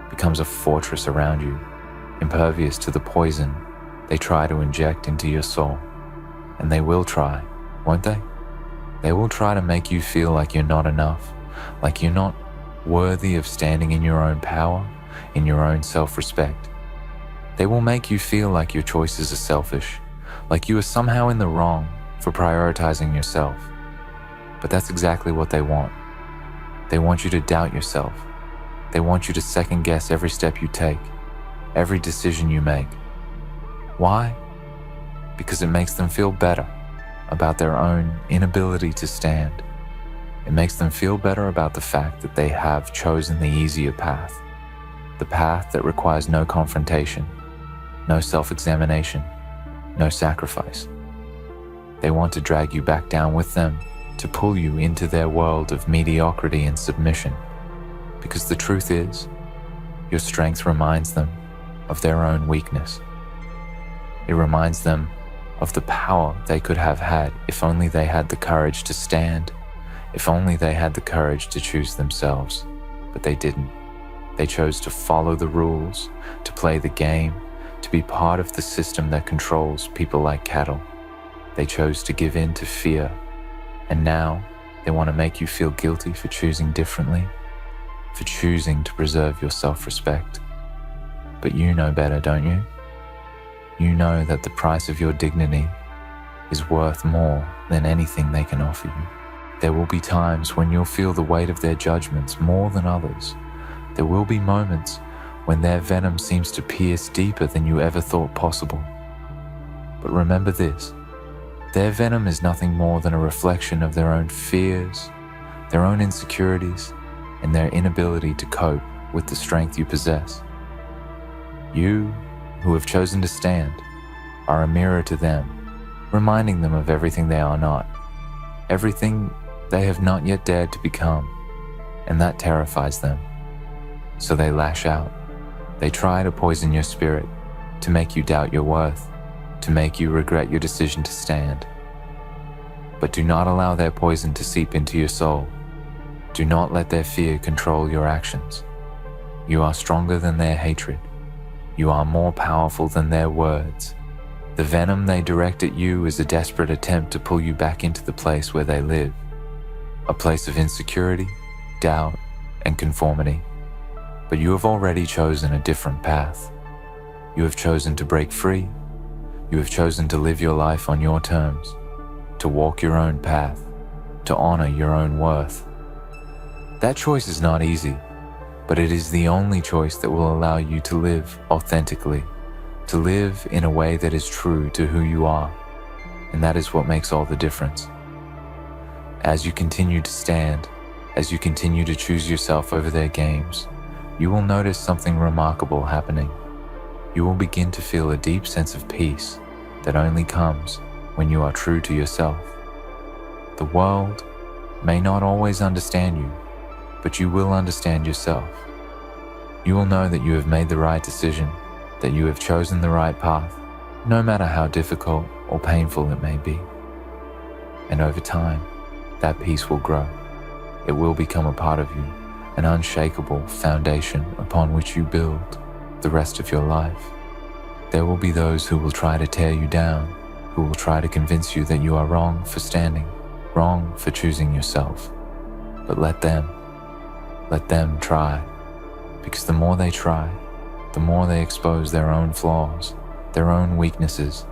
becomes a fortress around you, impervious to the poison they try to inject into your soul. And they will try, won't they? They will try to make you feel like you're not enough, like you're not worthy of standing in your own power, in your own self-respect. They will make you feel like your choices are selfish, like you are somehow in the wrong for prioritizing yourself. But that's exactly what they want. They want you to doubt yourself. They want you to second-guess every step you take, every decision you make. Why? Because it makes them feel better about their own inability to stand. It makes them feel better about the fact that they have chosen the easier path, the path that requires no confrontation, no self-examination, no sacrifice. They want to drag you back down with them, to pull you into their world of mediocrity and submission, because the truth is, your strength reminds them of their own weakness. It reminds them of the power they could have had if only they had the courage to stand, if only they had the courage to choose themselves. But they didn't. They chose to follow the rules, to play the game, to be part of the system that controls people like cattle. They chose to give in to fear, and now they want to make you feel guilty for choosing differently. for choosing to preserve your self-respect. But you know better, don't you? You know that the price of your dignity is worth more than anything they can offer you. There will be times when you'll feel the weight of their judgments more than others. There will be moments when their venom seems to pierce deeper than you ever thought possible. But remember this, their venom is nothing more than a reflection of their own fears, their own insecurities, and their inability to cope with the strength you possess. You, who have chosen to stand, are a mirror to them, reminding them of everything they are not, everything they have not yet dared to become, and that terrifies them. So they lash out. They try to poison your spirit, to make you doubt your worth, to make you regret your decision to stand. But do not allow their poison to seep into your soul. Do not let their fear control your actions. You are stronger than their hatred. You are more powerful than their words. The venom they direct at you is a desperate attempt to pull you back into the place where they live, a place of insecurity, doubt, and conformity. But you have already chosen a different path. You have chosen to break free. You have chosen to live your life on your terms, to walk your own path, to honor your own worth. That choice is not easy, but it is the only choice that will allow you to live authentically, to live in a way that is true to who you are, and that is what makes all the difference. As you continue to stand, as you continue to choose yourself over their games, you will notice something remarkable happening. You will begin to feel a deep sense of peace that only comes when you are true to yourself. The world may not always understand you, but you will understand yourself. You will know that you have made the right decision, that you have chosen the right path, no matter how difficult or painful it may be. And over time, that peace will grow. It will become a part of you, an unshakable foundation upon which you build the rest of your life. There will be those who will try to tear you down, who will try to convince you that you are wrong for standing, wrong for choosing yourself. But let them try, because the more they try, the more they expose their own flaws, their own weaknesses.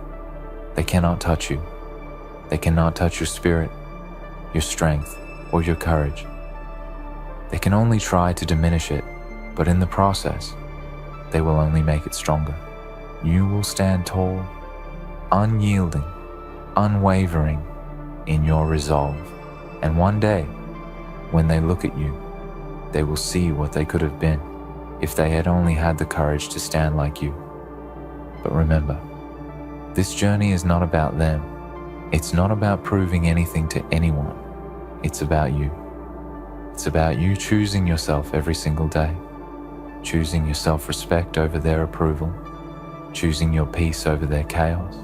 They cannot touch you. They cannot touch your spirit, your strength, or your courage. They can only try to diminish it, but in the process, they will only make it stronger. You will stand tall, unyielding, unwavering in your resolve. And one day, when they look at you, they will see what they could have been if they had only had the courage to stand like you. But remember, this journey is not about them. It's not about proving anything to anyone. It's about you. It's about you choosing yourself every single day, choosing your self-respect over their approval, choosing your peace over their chaos.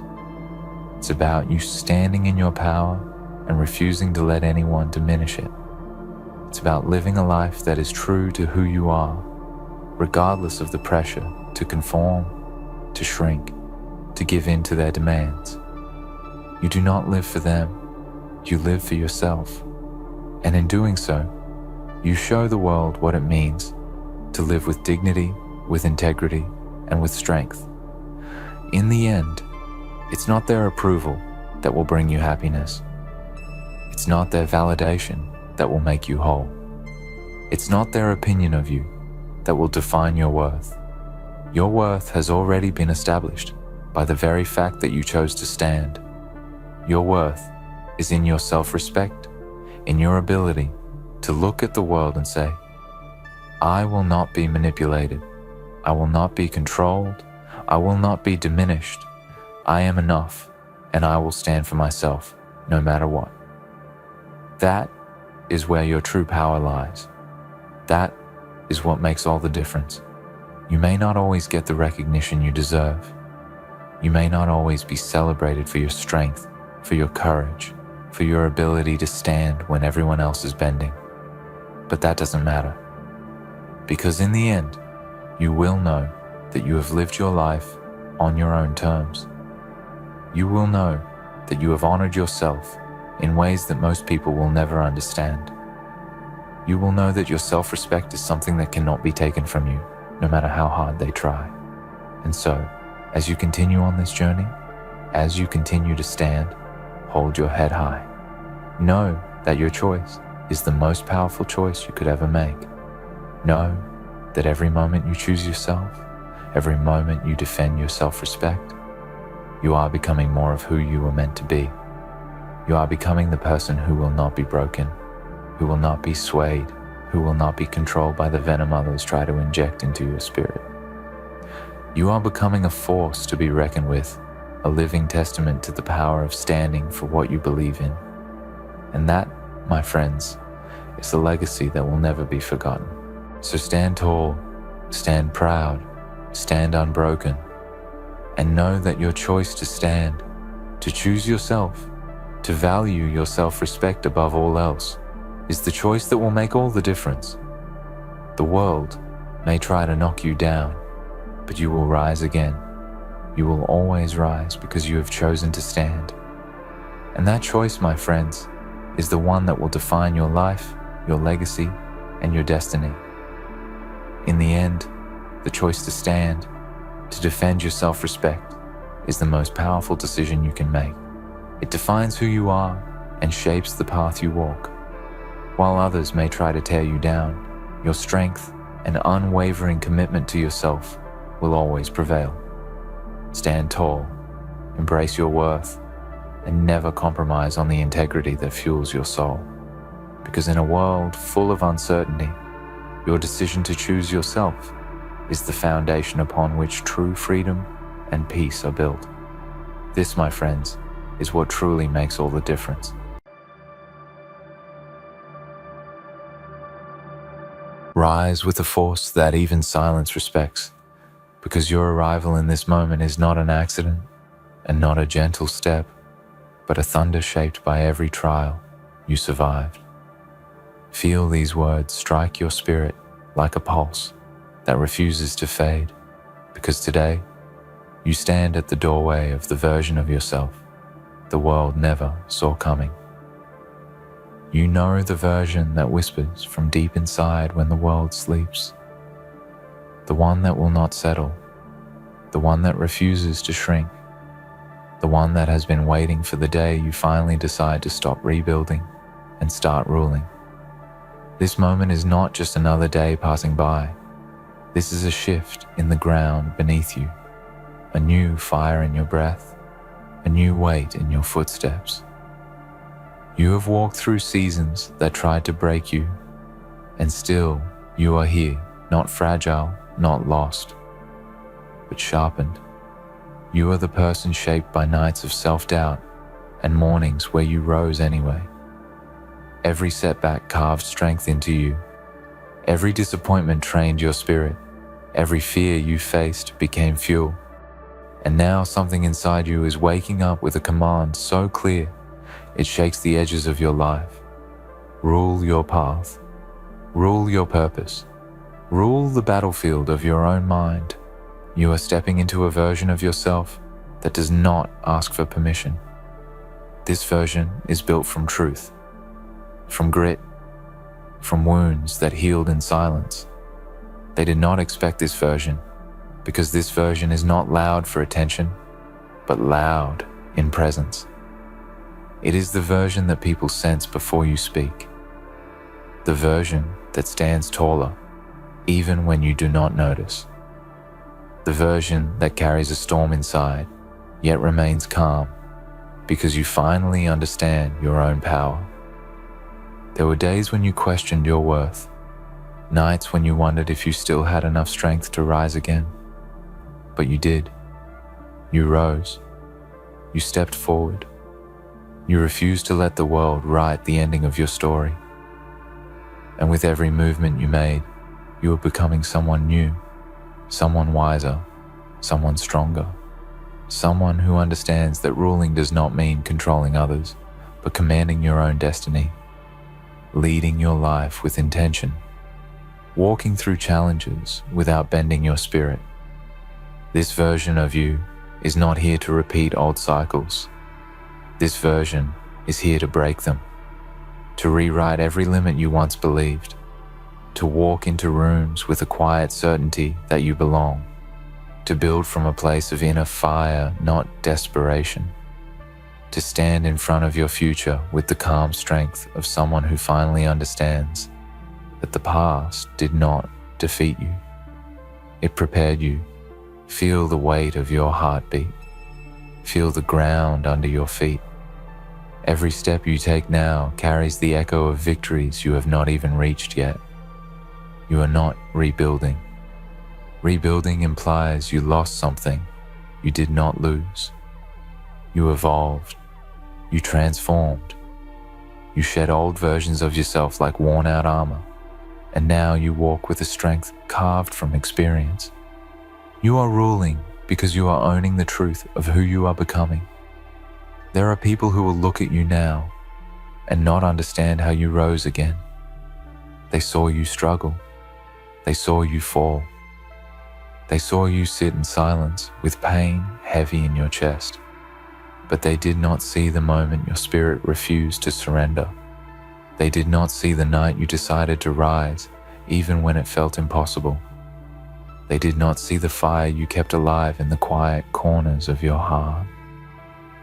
It's about you standing in your power and refusing to let anyone diminish it. It's about living a life that is true to who you are, regardless of the pressure to conform, to shrink, to give in to their demands. You do not live for them, you live for yourself. And in doing so, you show the world what it means to live with dignity, with integrity, and with strength. In the end, it's not their approval that will bring you happiness. It's not their validation that will make you whole. It's not their opinion of you that will define your worth. Your worth has already been established by the very fact that you chose to stand. Your worth is in your self-respect, in your ability to look at the world and say, I will not be manipulated. I will not be controlled. I will not be diminished. I am enough, and I will stand for myself, no matter what. That is where your true power lies. That is what makes all the difference. You may not always get the recognition you deserve. You may not always be celebrated for your strength, for your courage, for your ability to stand when everyone else is bending. But that doesn't matter. Because in the end, you will know that you have lived your life on your own terms. You will know that you have honored yourself in ways that most people will never understand. you will know that your self-respect is something that cannot be taken from you, no matter how hard they try. And so, as you continue on this journey, as you continue to stand, hold your head high. Know that your choice is the most powerful choice you could ever make. Know that every moment you choose yourself, every moment you defend your self-respect, you are becoming more of who you were meant to be. You are becoming the person who will not be broken, who will not be swayed, who will not be controlled by the venom others try to inject into your spirit. You are becoming a force to be reckoned with, a living testament to the power of standing for what you believe in. And that, my friends, is a legacy that will never be forgotten. So stand tall, stand proud, stand unbroken, and know that your choice to stand, to choose yourself, to value your self-respect above all else, is the choice that will make all the difference. The world may try to knock you down, but you will rise again. You will always rise because you have chosen to stand. And that choice, my friends, is the one that will define your life, your legacy, and your destiny. In the end, the choice to stand, to defend your self-respect, is the most powerful decision you can make. It defines who you are and shapes the path you walk. While others may try to tear you down, your strength and unwavering commitment to yourself will always prevail. Stand tall, embrace your worth, and never compromise on the integrity that fuels your soul. Because in a world full of uncertainty, your decision to choose yourself is the foundation upon which true freedom and peace are built. This, my friends, is what truly makes all the difference. Rise with a force that even silence respects, because your arrival in this moment is not an accident and not a gentle step, but a thunder shaped by every trial you survived. Feel these words strike your spirit like a pulse that refuses to fade, because today you stand at the doorway of the version of yourself the world never saw coming. You know the version that whispers from deep inside when the world sleeps, the one that will not settle, the one that refuses to shrink, the one that has been waiting for the day you finally decide to stop rebuilding and start ruling. This moment is not just another day passing by. This is a shift in the ground beneath you, a new fire in your breath, a new weight in your footsteps. You have walked through seasons that tried to break you, and still you are here, not fragile, not lost, but sharpened. You are the person shaped by nights of self-doubt and mornings where you rose anyway. Every setback carved strength into you. Every disappointment trained your spirit. Every fear you faced became fuel. And now something inside you is waking up with a command so clear, it shakes the edges of your life. Rule your path. Rule your purpose. Rule the battlefield of your own mind. You are stepping into a version of yourself that does not ask for permission. This version is built from truth, from grit, from wounds that healed in silence. They did not expect this version, because this version is not loud for attention, but loud in presence. It is the version that people sense before you speak. The version that stands taller, even when you do not notice. The version that carries a storm inside, yet remains calm, because you finally understand your own power. There were days when you questioned your worth, nights when you wondered if you still had enough strength to rise again. But you did. You rose. You stepped forward. You refused to let the world write the ending of your story. And with every movement you made, you were becoming someone new, someone wiser, someone stronger, someone who understands that ruling does not mean controlling others, but commanding your own destiny, leading your life with intention, walking through challenges without bending your spirit. This version of you is not here to repeat old cycles. This version is here to break them. to rewrite every limit you once believed, to walk into rooms with a quiet certainty that you belong, to build from a place of inner fire, not desperation, to stand in front of your future with the calm strength of someone who finally understands that the past did not defeat you. It prepared you. Feel the weight of your heartbeat. Feel the ground under your feet. Every step you take now carries the echo of victories you have not even reached yet. You are not rebuilding. Rebuilding implies you lost something you did not lose. You evolved. You transformed. You shed old versions of yourself like worn-out armor, and now you walk with a strength carved from experience. You are ruling because you are owning the truth of who you are becoming. There are people who will look at you now and not understand how you rose again. They saw you struggle. They saw you fall. They saw you sit in silence with pain heavy in your chest. But they did not see the moment your spirit refused to surrender. They did not see the night you decided to rise, even when it felt impossible. They did not see the fire you kept alive in the quiet corners of your heart.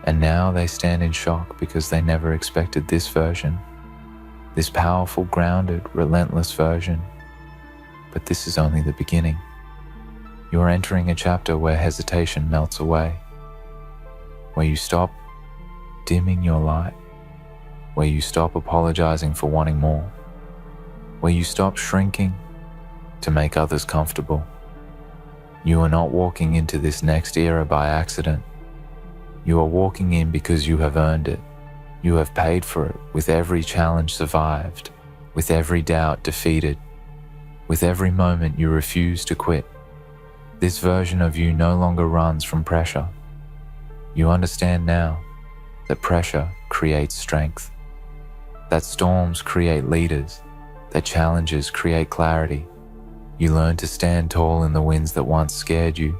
And now they stand in shock because they never expected this version, this powerful, grounded, relentless version. But this is only the beginning. You are entering a chapter where hesitation melts away, where you stop dimming your light, where you stop apologizing for wanting more, where you stop shrinking to make others comfortable. You are not walking into this next era by accident. You are walking in because you have earned it. You have paid for it with every challenge survived, with every doubt defeated, with every moment you refuse to quit. This version of you no longer runs from pressure. You understand now that pressure creates strength, that storms create leaders, that challenges create clarity. You learn to stand tall in the winds that once scared you.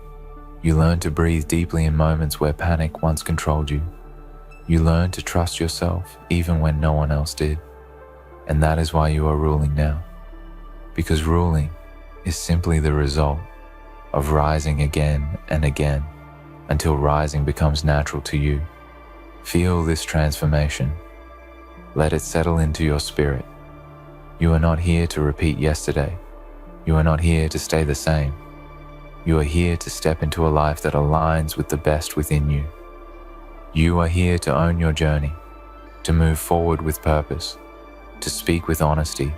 You learn to breathe deeply in moments where panic once controlled you. You learn to trust yourself even when no one else did. And that is why you are ruling now. Because ruling is simply the result of rising again and again until rising becomes natural to you. Feel this transformation. Let it settle into your spirit. You are not here to repeat yesterday. You are not here to stay the same. You are here to step into a life that aligns with the best within you. You are here to own your journey, to move forward with purpose, to speak with honesty,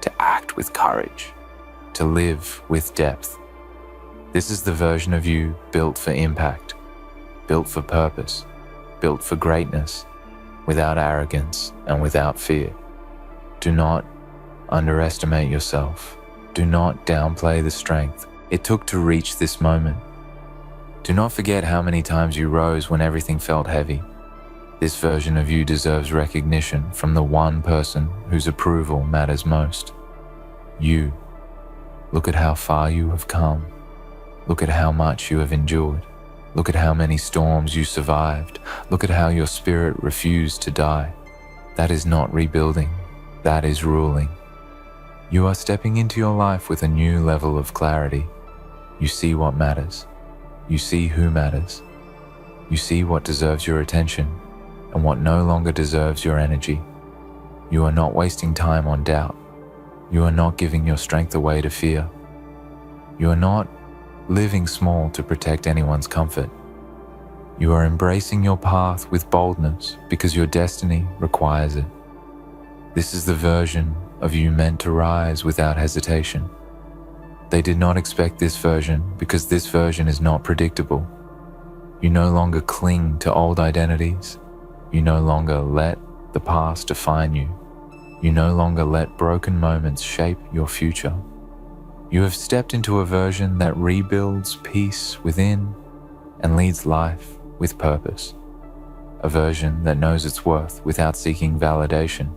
to act with courage, to live with depth. This is the version of you built for impact, built for purpose, built for greatness, without arrogance and without fear. Do not underestimate yourself. Do not downplay the strength it took to reach this moment. Do not forget how many times you rose when everything felt heavy. This version of you deserves recognition from the one person whose approval matters most. You. Look at how far you have come. Look at how much you have endured. Look at how many storms you survived. Look at how your spirit refused to die. That is not rebuilding. That is ruling. You are stepping into your life with a new level of clarity. You see what matters. You see who matters. You see what deserves your attention and what no longer deserves your energy. You are not wasting time on doubt. You are not giving your strength away to fear. You are not living small to protect anyone's comfort. You are embracing your path with boldness because your destiny requires it. This is the version of you meant to rise without hesitation. They did not expect this version because this version is not predictable. You no longer cling to old identities. You no longer let the past define you. You no longer let broken moments shape your future. You have stepped into a version that rebuilds peace within and leads life with purpose. A version that knows its worth without seeking validation.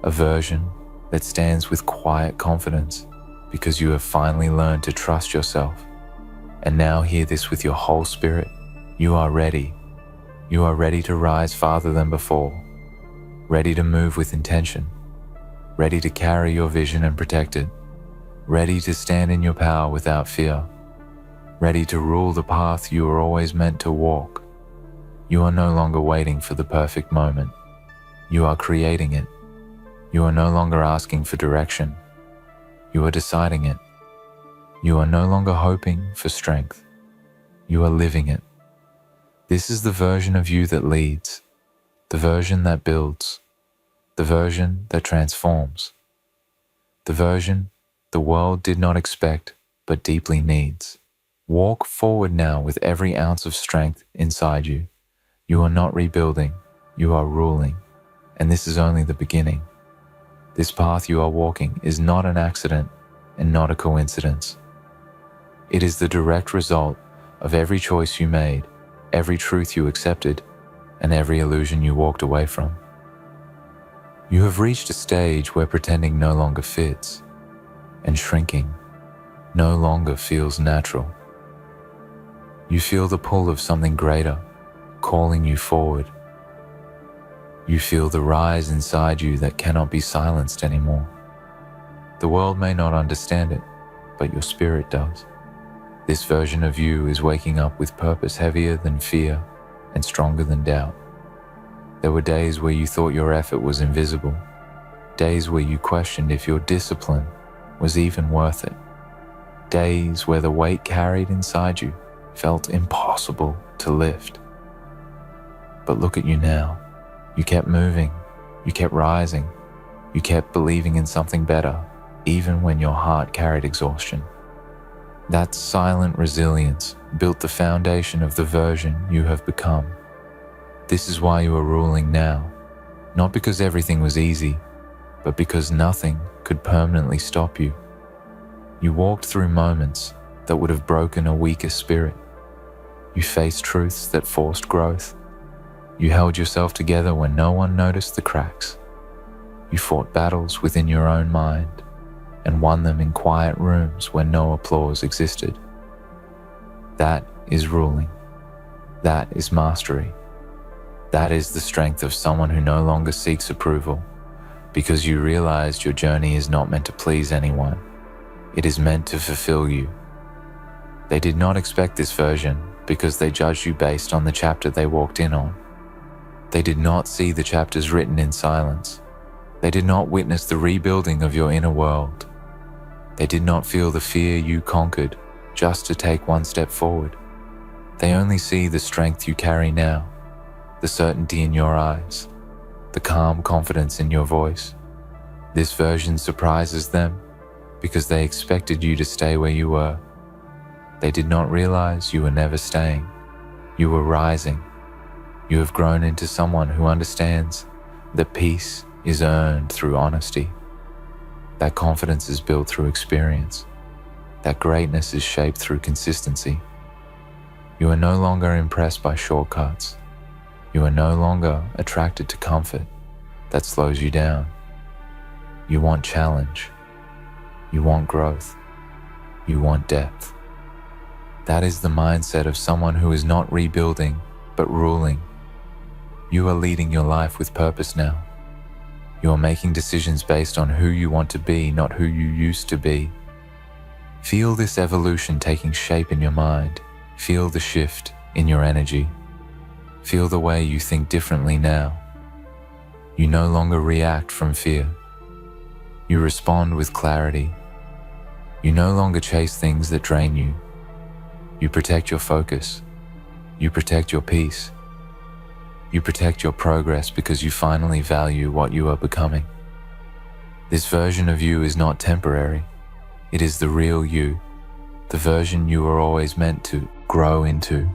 A version that stands with quiet confidence because you have finally learned to trust yourself. And now hear this with your whole spirit. You are ready. You are ready to rise farther than before. ready to move with intention, ready to carry your vision and protect it, ready to stand in your power without fear, ready to rule the path you were always meant to walk. You are no longer waiting for the perfect moment. You are creating it. You are no longer asking for direction. You are deciding it. You are no longer hoping for strength. You are living it. This is the version of you that leads, the version that builds, the version that transforms, the version the world did not expect but deeply needs. Walk forward now with every ounce of strength inside you. You are not rebuilding, you are ruling, and this is only the beginning. This path you are walking is not an accident and not a coincidence. It is the direct result of every choice you made, every truth you accepted, and every illusion you walked away from. You have reached a stage where pretending no longer fits, and shrinking no longer feels natural. You feel the pull of something greater, calling you forward. You feel the rise inside you that cannot be silenced anymore. The world may not understand it, but your spirit does. This version of you is waking up with purpose heavier than fear and stronger than doubt. There were days where you thought your effort was invisible, days where you questioned if your discipline was even worth it, days where the weight carried inside you felt impossible to lift. But look at you now. You kept moving, you kept rising, you kept believing in something better, even when your heart carried exhaustion. That silent resilience built the foundation of the version you have become. This is why you are ruling now, not because everything was easy, but because nothing could permanently stop you. You walked through moments that would have broken a weaker spirit. You faced truths that forced growth. You held yourself together when no one noticed the cracks. You fought battles within your own mind and won them in quiet rooms where no applause existed. That is ruling. That is mastery. That is the strength of someone who no longer seeks approval, because you realized your journey is not meant to please anyone. It is meant to fulfill you. They did not expect this version because they judged you based on the chapter they walked in on. They did not see the chapters written in silence. They did not witness the rebuilding of your inner world. They did not feel the fear you conquered just to take one step forward. They only see the strength you carry now, the certainty in your eyes, the calm confidence in your voice. This version surprises them because they expected you to stay where you were. They did not realize you were never staying. You were rising. You have grown into someone who understands that peace is earned through honesty, that confidence is built through experience, that greatness is shaped through consistency. You are no longer impressed by shortcuts. You are no longer attracted to comfort that slows you down. You want challenge. You want growth. You want depth. That is the mindset of someone who is not rebuilding, but ruling. You are leading your life with purpose now. You are making decisions based on who you want to be, not who you used to be. Feel this evolution taking shape in your mind. Feel the shift in your energy. Feel the way you think differently now. You no longer react from fear. You respond with clarity. You no longer chase things that drain you. You protect your focus. You protect your peace. You protect your progress because you finally value what you are becoming. This version of you is not temporary. It is the real you, the version you were always meant to grow into.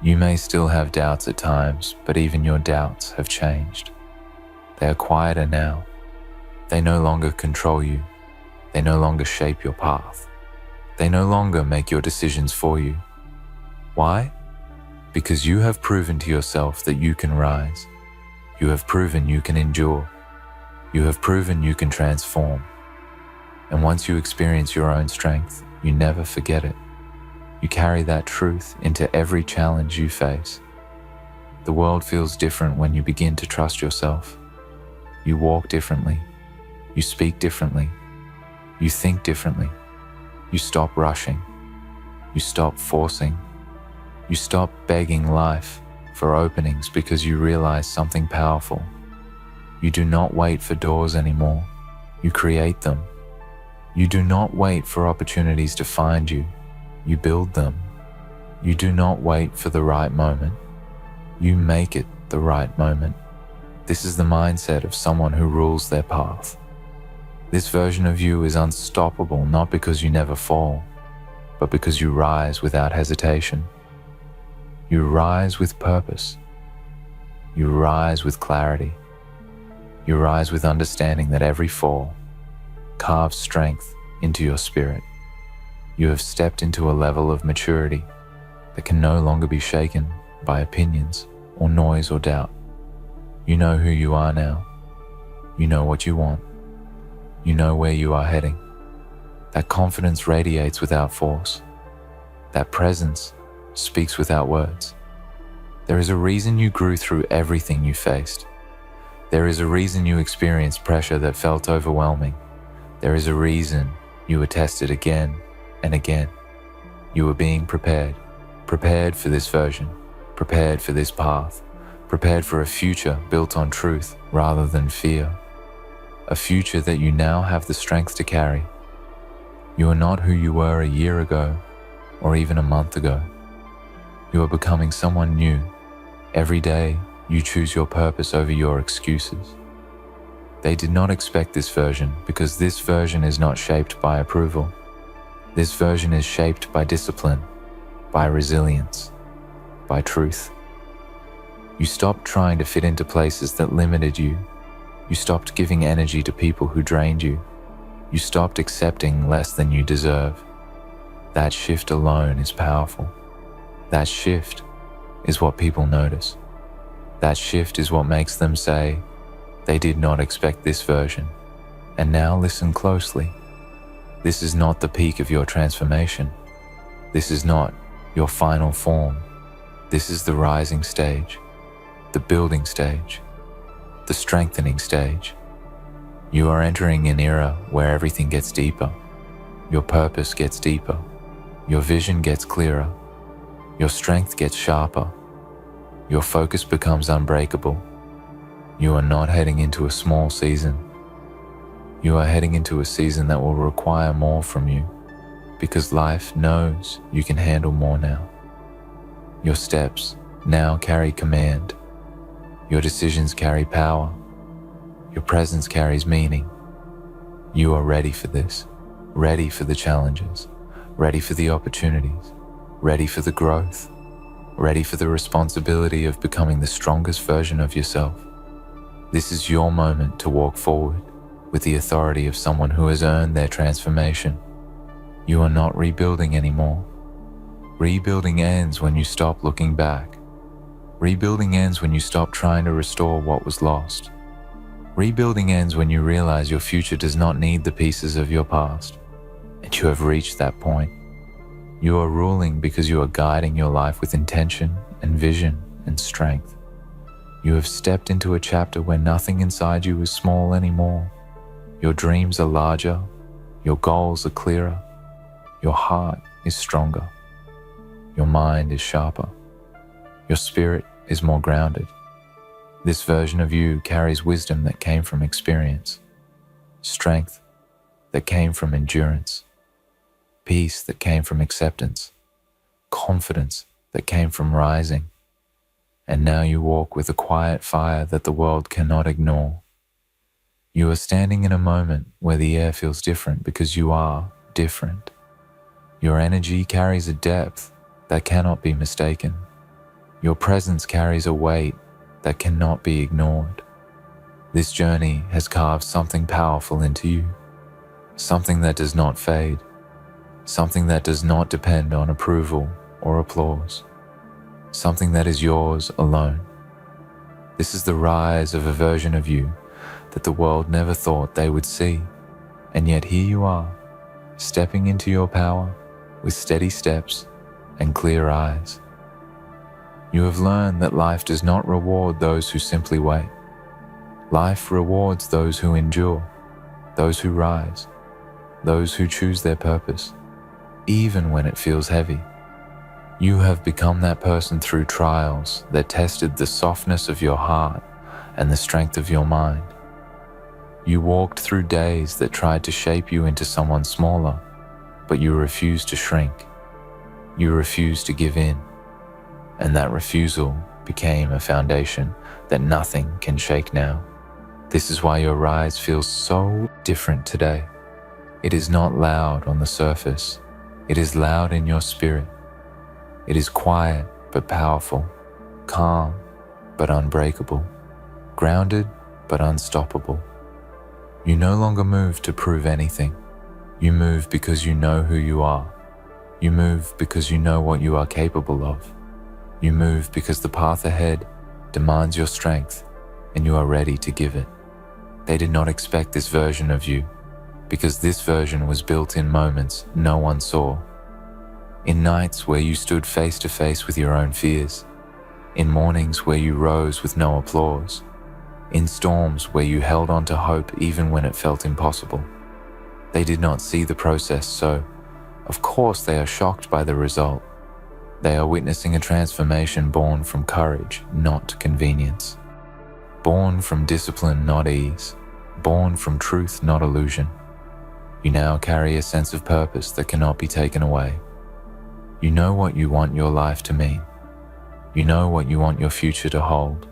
You may still have doubts at times, but even your doubts have changed. They are quieter now. They no longer control you. They no longer shape your path. They no longer make your decisions for you. Why? Because you have proven to yourself that you can rise. You have proven you can endure. You have proven you can transform. And once you experience your own strength, you never forget it. You carry that truth into every challenge you face. The world feels different when you begin to trust yourself. You walk differently. You speak differently. You think differently. You stop rushing. You stop forcing. You stop begging life for openings because you realize something powerful. You do not wait for doors anymore. You create them. You do not wait for opportunities to find you. You build them. You do not wait for the right moment. You make it the right moment. This is the mindset of someone who rules their path. This version of you is unstoppable, not because you never fall, but because you rise without hesitation. You rise with purpose. You rise with clarity. You rise with understanding that every fall carves strength into your spirit. You have stepped into a level of maturity that can no longer be shaken by opinions or noise or doubt. You know who you are now. You know what you want. You know where you are heading. That confidence radiates without force. That presence speaks without words. There is a reason you grew through everything you faced. There is a reason you experienced pressure that felt overwhelming. There is a reason you were tested again and again. You were being prepared for this version, prepared for this path, prepared for a future built on truth rather than fear. A future that you now have the strength to carry. You are not who you were a year ago or even a month ago. You are becoming someone new. Every day, you choose your purpose over your excuses. They did not expect this version because this version is not shaped by approval. This version is shaped by discipline, by resilience, by truth. You stopped trying to fit into places that limited you. You stopped giving energy to people who drained you. You stopped accepting less than you deserve. That shift alone is powerful. That shift is what people notice. That shift is what makes them say, they did not expect this version. And now listen closely. This is not the peak of your transformation. This is not your final form. This is the rising stage, the building stage, the strengthening stage. You are entering an era where everything gets deeper. Your purpose gets deeper. Your vision gets clearer. Your strength gets sharper. Your focus becomes unbreakable. You are not heading into a small season. You are heading into a season that will require more from you because life knows you can handle more now. Your steps now carry command. Your decisions carry power. Your presence carries meaning. You are ready for this, ready for the challenges, ready for the opportunities, ready for the growth, ready for the responsibility of becoming the strongest version of yourself. This is your moment to walk forward with the authority of someone who has earned their transformation. You are not rebuilding anymore. Rebuilding ends when you stop looking back. Rebuilding ends when you stop trying to restore what was lost. Rebuilding ends when you realize your future does not need the pieces of your past, and you have reached that point. You are ruling because you are guiding your life with intention and vision and strength. You have stepped into a chapter where nothing inside you is small anymore. Your dreams are larger, your goals are clearer, your heart is stronger, your mind is sharper, your spirit is more grounded. This version of you carries wisdom that came from experience, strength that came from endurance, peace that came from acceptance, confidence that came from rising. And now you walk with a quiet fire that the world cannot ignore. You are standing in a moment where the air feels different because you are different. Your energy carries a depth that cannot be mistaken. Your presence carries a weight that cannot be ignored. This journey has carved something powerful into you, something that does not fade, something that does not depend on approval or applause, something that is yours alone. This is the rise of a version of you that the world never thought they would see, and yet here you are, stepping into your power with steady steps and clear eyes. You have learned that life does not reward those who simply wait. Life rewards those who endure, those who rise, those who choose their purpose, even when it feels heavy. You have become that person through trials that tested the softness of your heart and the strength of your mind. You walked through days that tried to shape you into someone smaller, but you refused to shrink. You refused to give in, and that refusal became a foundation that nothing can shake now. This is why your rise feels so different today. It is not loud on the surface. It is loud in your spirit. It is quiet but powerful, calm but unbreakable, grounded but unstoppable. You no longer move to prove anything. You move because you know who you are. You move because you know what you are capable of. You move because the path ahead demands your strength and you are ready to give it. They did not expect this version of you because this version was built in moments no one saw. In nights where you stood face to face with your own fears. In mornings where you rose with no applause. In storms where you held on to hope even when it felt impossible. They did not see the process, so of course they are shocked by the result. They are witnessing a transformation born from courage, not convenience. Born from discipline, not ease. Born from truth, not illusion. You now carry a sense of purpose that cannot be taken away. You know what you want your life to mean. You know what you want your future to hold.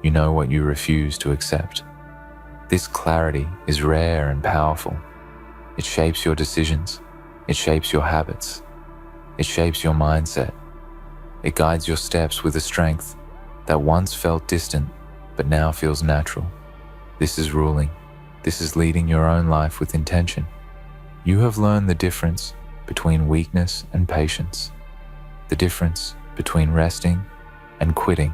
You know what you refuse to accept. This clarity is rare and powerful. It shapes your decisions. It shapes your habits. It shapes your mindset. It guides your steps with a strength that once felt distant, but now feels natural. This is ruling. This is leading your own life with intention. You have learned the difference between weakness and patience, the difference between resting and quitting,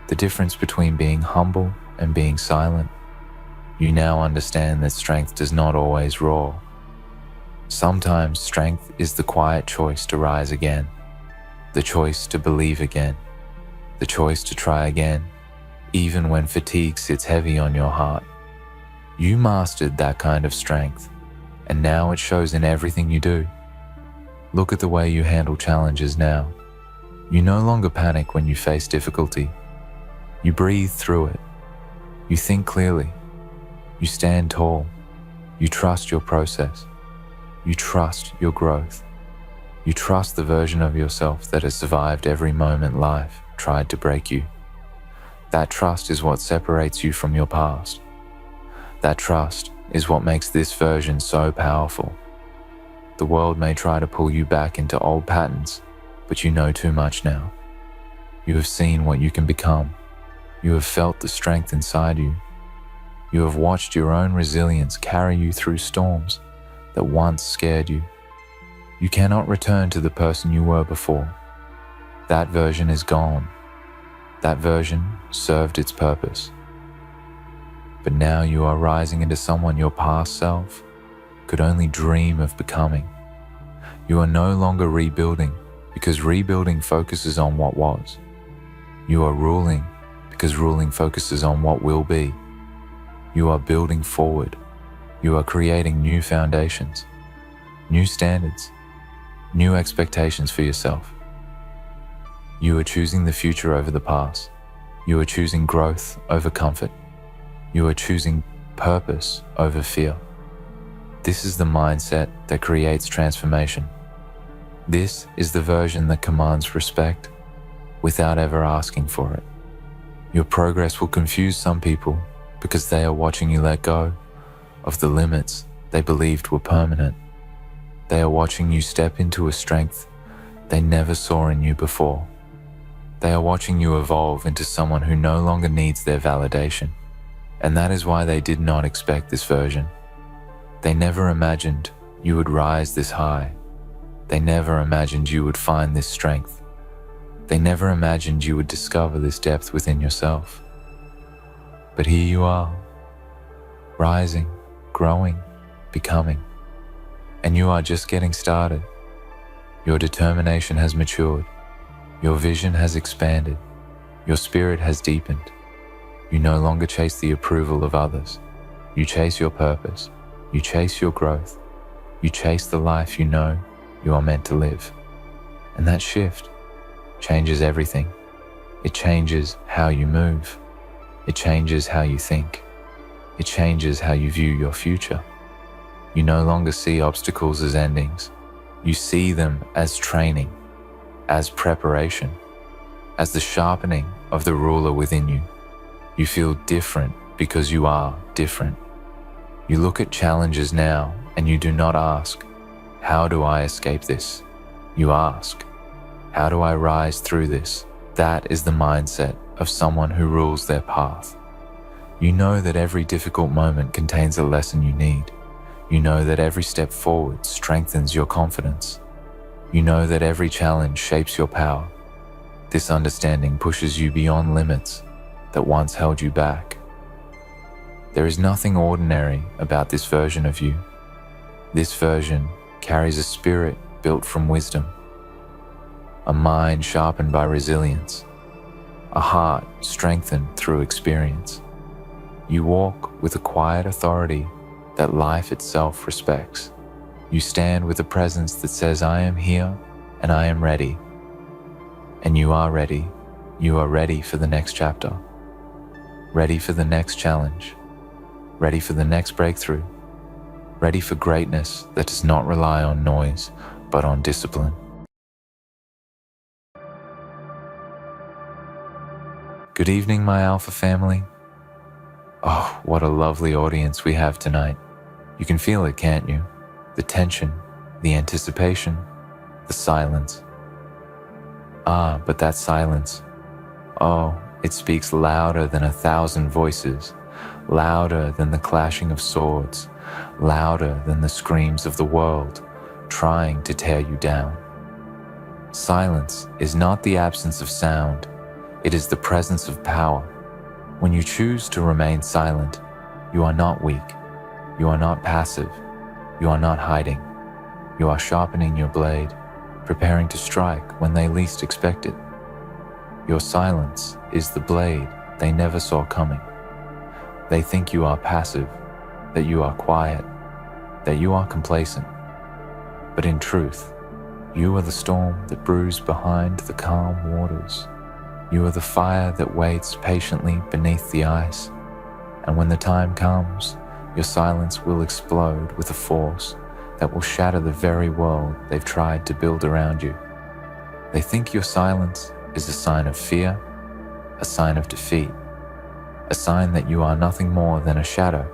the difference between being humble and being silent. You now understand that strength does not always roar. Sometimes strength is the quiet choice to rise again, the choice to believe again, the choice to try again, even when fatigue sits heavy on your heart. You mastered that kind of strength, and now it shows in everything you do. Look at the way you handle challenges now. You no longer panic when you face difficulty. You breathe through it. You think clearly. You stand tall. You trust your process. You trust your growth. You trust the version of yourself that has survived every moment life tried to break you. That trust is what separates you from your past. That trust is what makes this version so powerful. The world may try to pull you back into old patterns, but you know too much now. You have seen what you can become. You have felt the strength inside you. You have watched your own resilience carry you through storms that once scared you. You cannot return to the person you were before. That version is gone. That version served its purpose. But now you are rising into someone your past self could only dream of becoming. You are no longer rebuilding because rebuilding focuses on what was. You are ruling because ruling focuses on what will be. You are building forward. You are creating new foundations, new standards, new expectations for yourself. You are choosing the future over the past. You are choosing growth over comfort. You are choosing purpose over fear. This is the mindset that creates transformation. This is the version that commands respect without ever asking for it. Your progress will confuse some people because they are watching you let go of the limits they believed were permanent. They are watching you step into a strength they never saw in you before. They are watching you evolve into someone who no longer needs their validation. And that is why they did not expect this version. They never imagined you would rise this high. They never imagined you would find this strength. They never imagined you would discover this depth within yourself. But here you are, rising, growing, becoming. And you are just getting started. Your determination has matured. Your vision has expanded. Your spirit has deepened. You no longer chase the approval of others. You chase your purpose. You chase your growth. You chase the life you know you are meant to live. And that shift changes everything. It changes how you move. It changes how you think. It changes how you view your future. You no longer see obstacles as endings. You see them as training, as preparation, as the sharpening of the ruler within you. You feel different because you are different. You look at challenges now and you do not ask, how do I escape this? You ask, how do I rise through this? That is the mindset of someone who rules their path. You know that every difficult moment contains a lesson you need. You know that every step forward strengthens your confidence. You know that every challenge shapes your power. This understanding pushes you beyond limits that once held you back. There is nothing ordinary about this version of you. This version carries a spirit built from wisdom, a mind sharpened by resilience, a heart strengthened through experience. You walk with a quiet authority that life itself respects. You stand with a presence that says, I am here and I am ready. And you are ready. You are ready for the next chapter. Ready for the next challenge. Ready for the next breakthrough. Ready for greatness that does not rely on noise, but on discipline. Good evening, my Alpha family. Oh, what a lovely audience we have tonight. You can feel it, can't you? The tension, the anticipation, the silence. Ah, but that silence, oh, it speaks louder than 1,000 voices, louder than the clashing of swords, louder than the screams of the world trying to tear you down. Silence is not the absence of sound, it is the presence of power. When you choose to remain silent, you are not weak, you are not passive, you are not hiding. You are sharpening your blade, preparing to strike when they least expect it. Your silence is the blade they never saw coming. They think you are passive, that you are quiet, that you are complacent. But in truth, you are the storm that brews behind the calm waters. You are the fire that waits patiently beneath the ice. And when the time comes, your silence will explode with a force that will shatter the very world they've tried to build around you. They think your silence is a sign of fear, a sign of defeat, a sign that you are nothing more than a shadow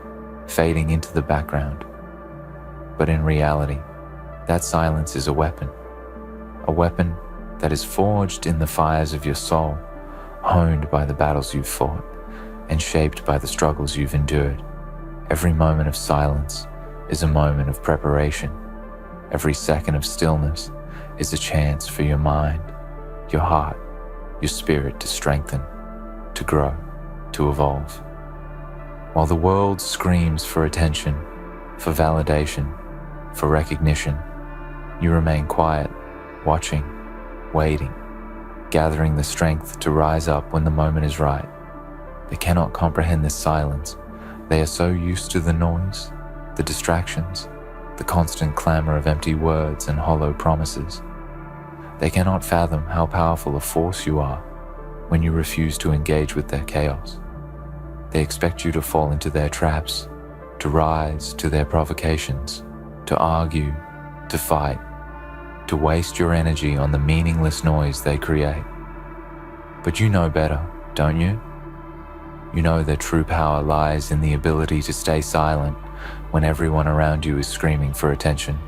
fading into the background. But in reality, that silence is a weapon that is forged in the fires of your soul, honed by the battles you've fought, and shaped by the struggles you've endured. Every moment of silence is a moment of preparation. Every second of stillness is a chance for your mind, your heart, your spirit to strengthen, to grow, to evolve. While the world screams for attention, for validation, for recognition, you remain quiet, watching, waiting, gathering the strength to rise up when the moment is right. They cannot comprehend this silence. They are so used to the noise, the distractions, the constant clamor of empty words and hollow promises. They cannot fathom how powerful a force you are when you refuse to engage with their chaos. They expect you to fall into their traps, to rise to their provocations, to argue, to fight, to waste your energy on the meaningless noise they create. But you know better, don't you? You know that true power lies in the ability to stay silent when everyone around you is screaming for attention.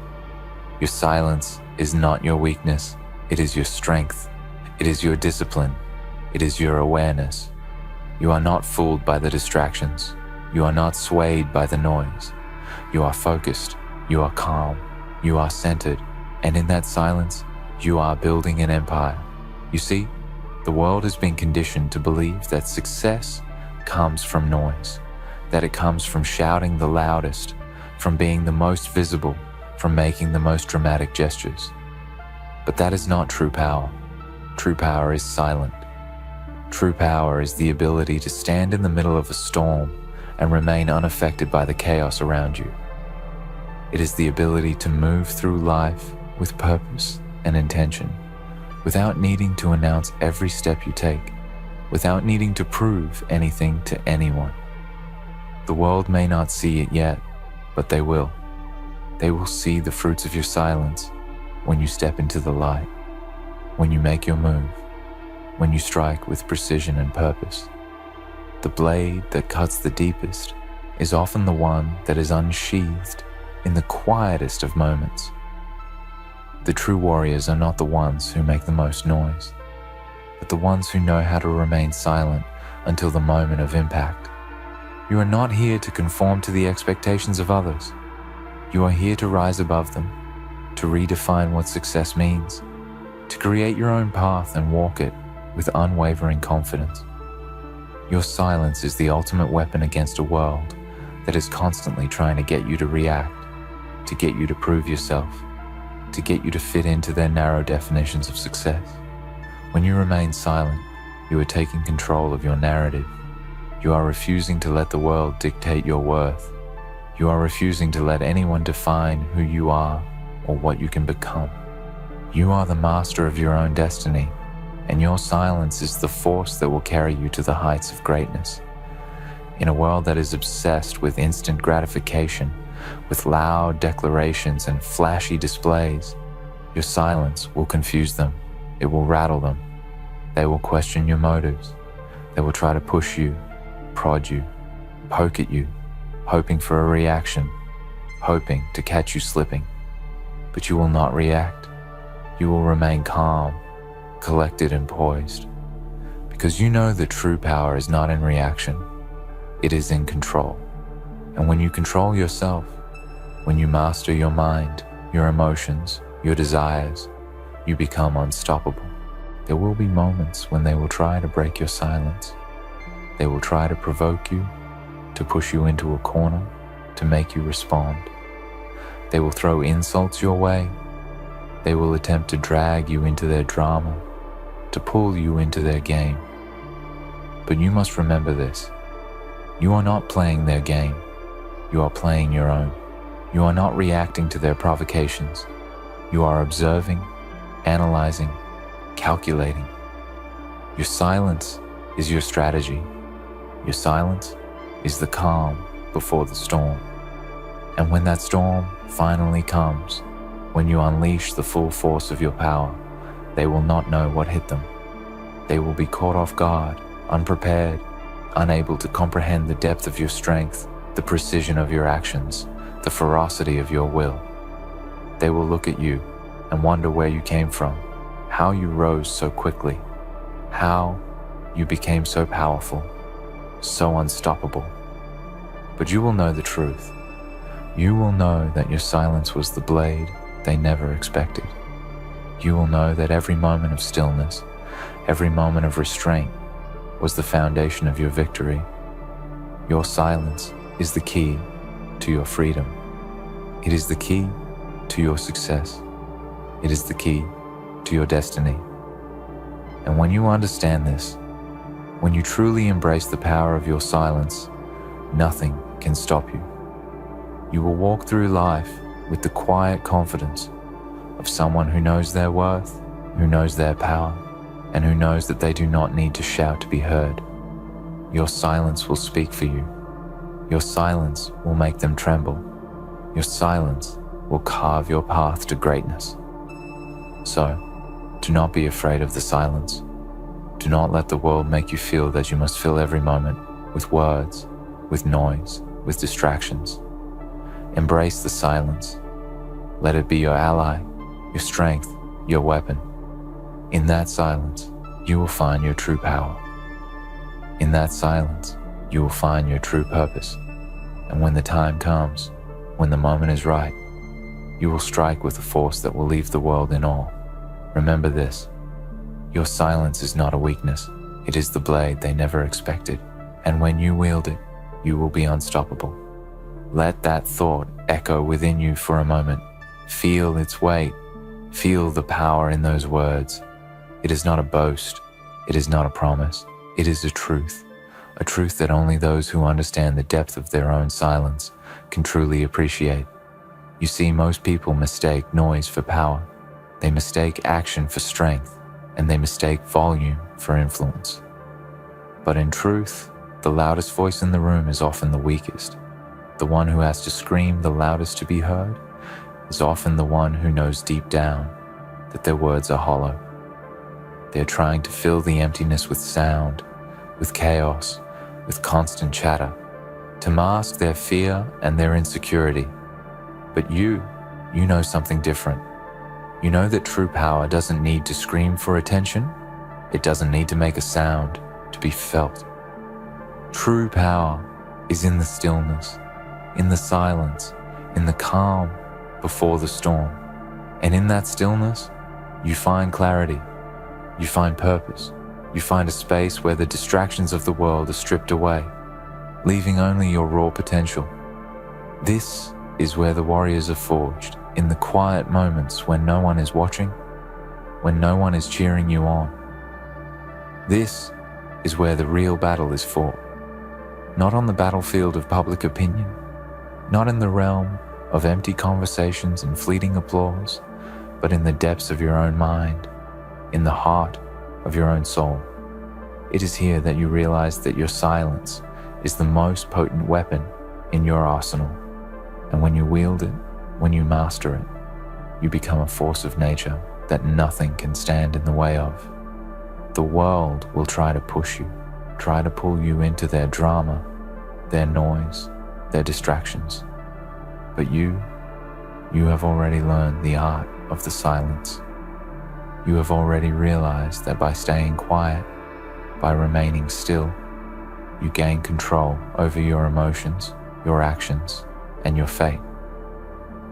Your silence is not your weakness, it is your strength, it is your discipline, it is your awareness. You are not fooled by the distractions, you are not swayed by the noise. You are focused, you are calm, you are centered, and in that silence, you are building an empire. You see, the world has been conditioned to believe that success comes from noise, that it comes from shouting the loudest, from being the most visible, from making the most dramatic gestures. But that is not true power. True power is silent. True power is the ability to stand in the middle of a storm and remain unaffected by the chaos around you. It is the ability to move through life with purpose and intention, without needing to announce every step you take, without needing to prove anything to anyone. The world may not see it yet, but they will. They will see the fruits of your silence when you step into the light, when you make your move, when you strike with precision and purpose. The blade that cuts the deepest is often the one that is unsheathed in the quietest of moments. The true warriors are not the ones who make the most noise, but the ones who know how to remain silent until the moment of impact. You are not here to conform to the expectations of others. You are here to rise above them, to redefine what success means, to create your own path and walk it with unwavering confidence. Your silence is the ultimate weapon against a world that is constantly trying to get you to react, to get you to prove yourself, to get you to fit into their narrow definitions of success. When you remain silent, you are taking control of your narrative. You are refusing to let the world dictate your worth. You are refusing to let anyone define who you are or what you can become. You are the master of your own destiny, and your silence is the force that will carry you to the heights of greatness. In a world that is obsessed with instant gratification, with loud declarations and flashy displays, your silence will confuse them. It will rattle them. They will question your motives. They will try to push you, prod you, poke at you, hoping for a reaction, hoping to catch you slipping. But you will not react. You will remain calm, collected and poised, because you know that true power is not in reaction. It is in control. And when you control yourself, when you master your mind, your emotions, your desires, you become unstoppable. There will be moments when they will try to break your silence. They will try to provoke you, to push you into a corner, to make you respond. They will throw insults your way. They will attempt to drag you into their drama, to pull you into their game. But you must remember this. You are not playing their game. You are playing your own. You are not reacting to their provocations. You are observing, analyzing, calculating. Your silence is your strategy. Your silence is the calm before the storm. And when that storm finally comes, when you unleash the full force of your power, they will not know what hit them. They will be caught off guard, unprepared, unable to comprehend the depth of your strength, the precision of your actions, the ferocity of your will. They will look at you and wonder where you came from, how you rose so quickly, how you became so powerful, so unstoppable. But you will know the truth. You will know that your silence was the blade they never expected. You will know that every moment of stillness, every moment of restraint was the foundation of your victory. Your silence is the key to your freedom. It is the key to your success. It is the key to your destiny. And when you understand this, when you truly embrace the power of your silence, nothing can stop you. You will walk through life with the quiet confidence of someone who knows their worth, who knows their power, and who knows that they do not need to shout to be heard. Your silence will speak for you. Your silence will make them tremble. Your silence will carve your path to greatness. So, do not be afraid of the silence. Do not let the world make you feel that you must fill every moment with words, with noise, with distractions. Embrace the silence. Let it be your ally, your strength, your weapon. In that silence, you will find your true power. In that silence, you will find your true purpose. And when the time comes, when the moment is right, you will strike with a force that will leave the world in awe. Remember this. Your silence is not a weakness. It is the blade they never expected. And when you wield it, you will be unstoppable. Let that thought echo within you for a moment. Feel its weight. Feel the power in those words. It is not a boast. It is not a promise. It is a truth that only those who understand the depth of their own silence can truly appreciate. You see, most people mistake noise for power. They mistake action for strength, and they mistake volume for influence. But in truth, the loudest voice in the room is often the weakest. The one who has to scream the loudest to be heard is often the one who knows deep down that their words are hollow. They're trying to fill the emptiness with sound, with chaos, with constant chatter, to mask their fear and their insecurity. But you know something different. You know that true power doesn't need to scream for attention. It doesn't need to make a sound to be felt. True power is in the stillness, in the silence, in the calm before the storm. And in that stillness, you find clarity, you find purpose, you find a space where the distractions of the world are stripped away, leaving only your raw potential. This is where the warriors are forged, in the quiet moments when no one is watching, when no one is cheering you on. This is where the real battle is fought, not on the battlefield of public opinion, not in the realm of empty conversations and fleeting applause, but in the depths of your own mind, in the heart of your own soul. It is here that you realize that your silence is the most potent weapon in your arsenal. And when you wield it, when you master it, you become a force of nature that nothing can stand in the way of. The world will try to push you, try to pull you into their drama, their noise, their distractions. But you have already learned the art of the silence. You have already realized that by staying quiet, by remaining still, you gain control over your emotions, your actions, and your fate.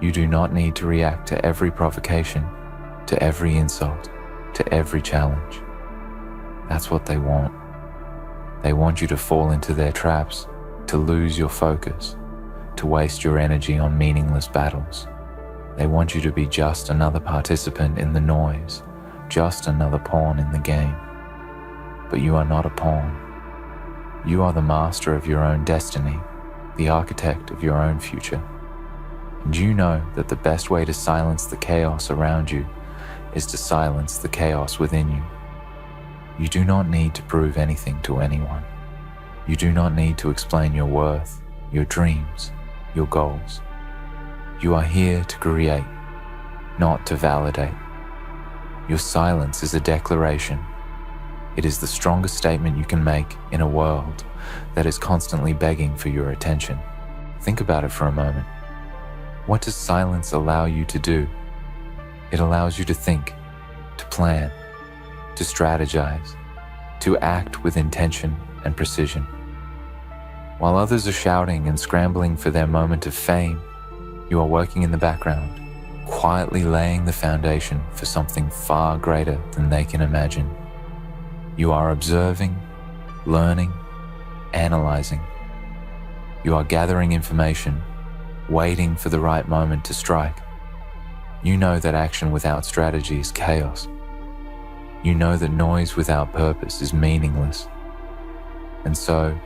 You do not need to react to every provocation, to every insult, to every challenge. That's what they want. They want you to fall into their traps, to lose your focus, to waste your energy on meaningless battles. They want you to be just another participant in the noise, just another pawn in the game. But you are not a pawn. You are the master of your own destiny, the architect of your own future. And you know that the best way to silence the chaos around you is to silence the chaos within you. You do not need to prove anything to anyone. You do not need to explain your worth, your dreams, your goals. You are here to create, not to validate. Your silence is a declaration. It is the strongest statement you can make in a world that is constantly begging for your attention. Think about it for a moment. What does silence allow you to do? It allows you to think, to plan, to strategize, to act with intention and precision. While others are shouting and scrambling for their moment of fame, you are working in the background, quietly laying the foundation for something far greater than they can imagine. You are observing, learning, analyzing. You are gathering information, waiting for the right moment to strike. You know that action without strategy is chaos. You know that noise without purpose is meaningless. And so,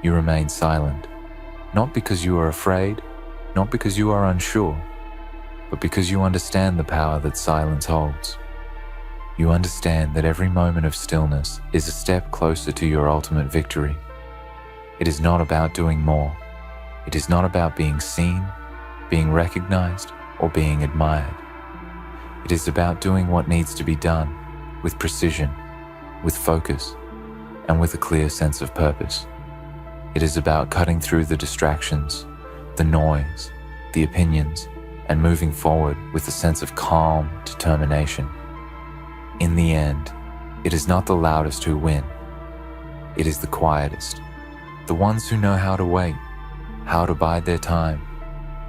you remain silent, not because you are afraid, not because you are unsure, but because you understand the power that silence holds. You understand that every moment of stillness is a step closer to your ultimate victory. It is not about doing more. It is not about being seen, being recognized, or being admired. It is about doing what needs to be done with precision, with focus, and with a clear sense of purpose. It is about cutting through the distractions, the noise, the opinions, and moving forward with a sense of calm determination. In the end, it is not the loudest who win. It is the quietest, the ones who know how to wait, how to bide their time,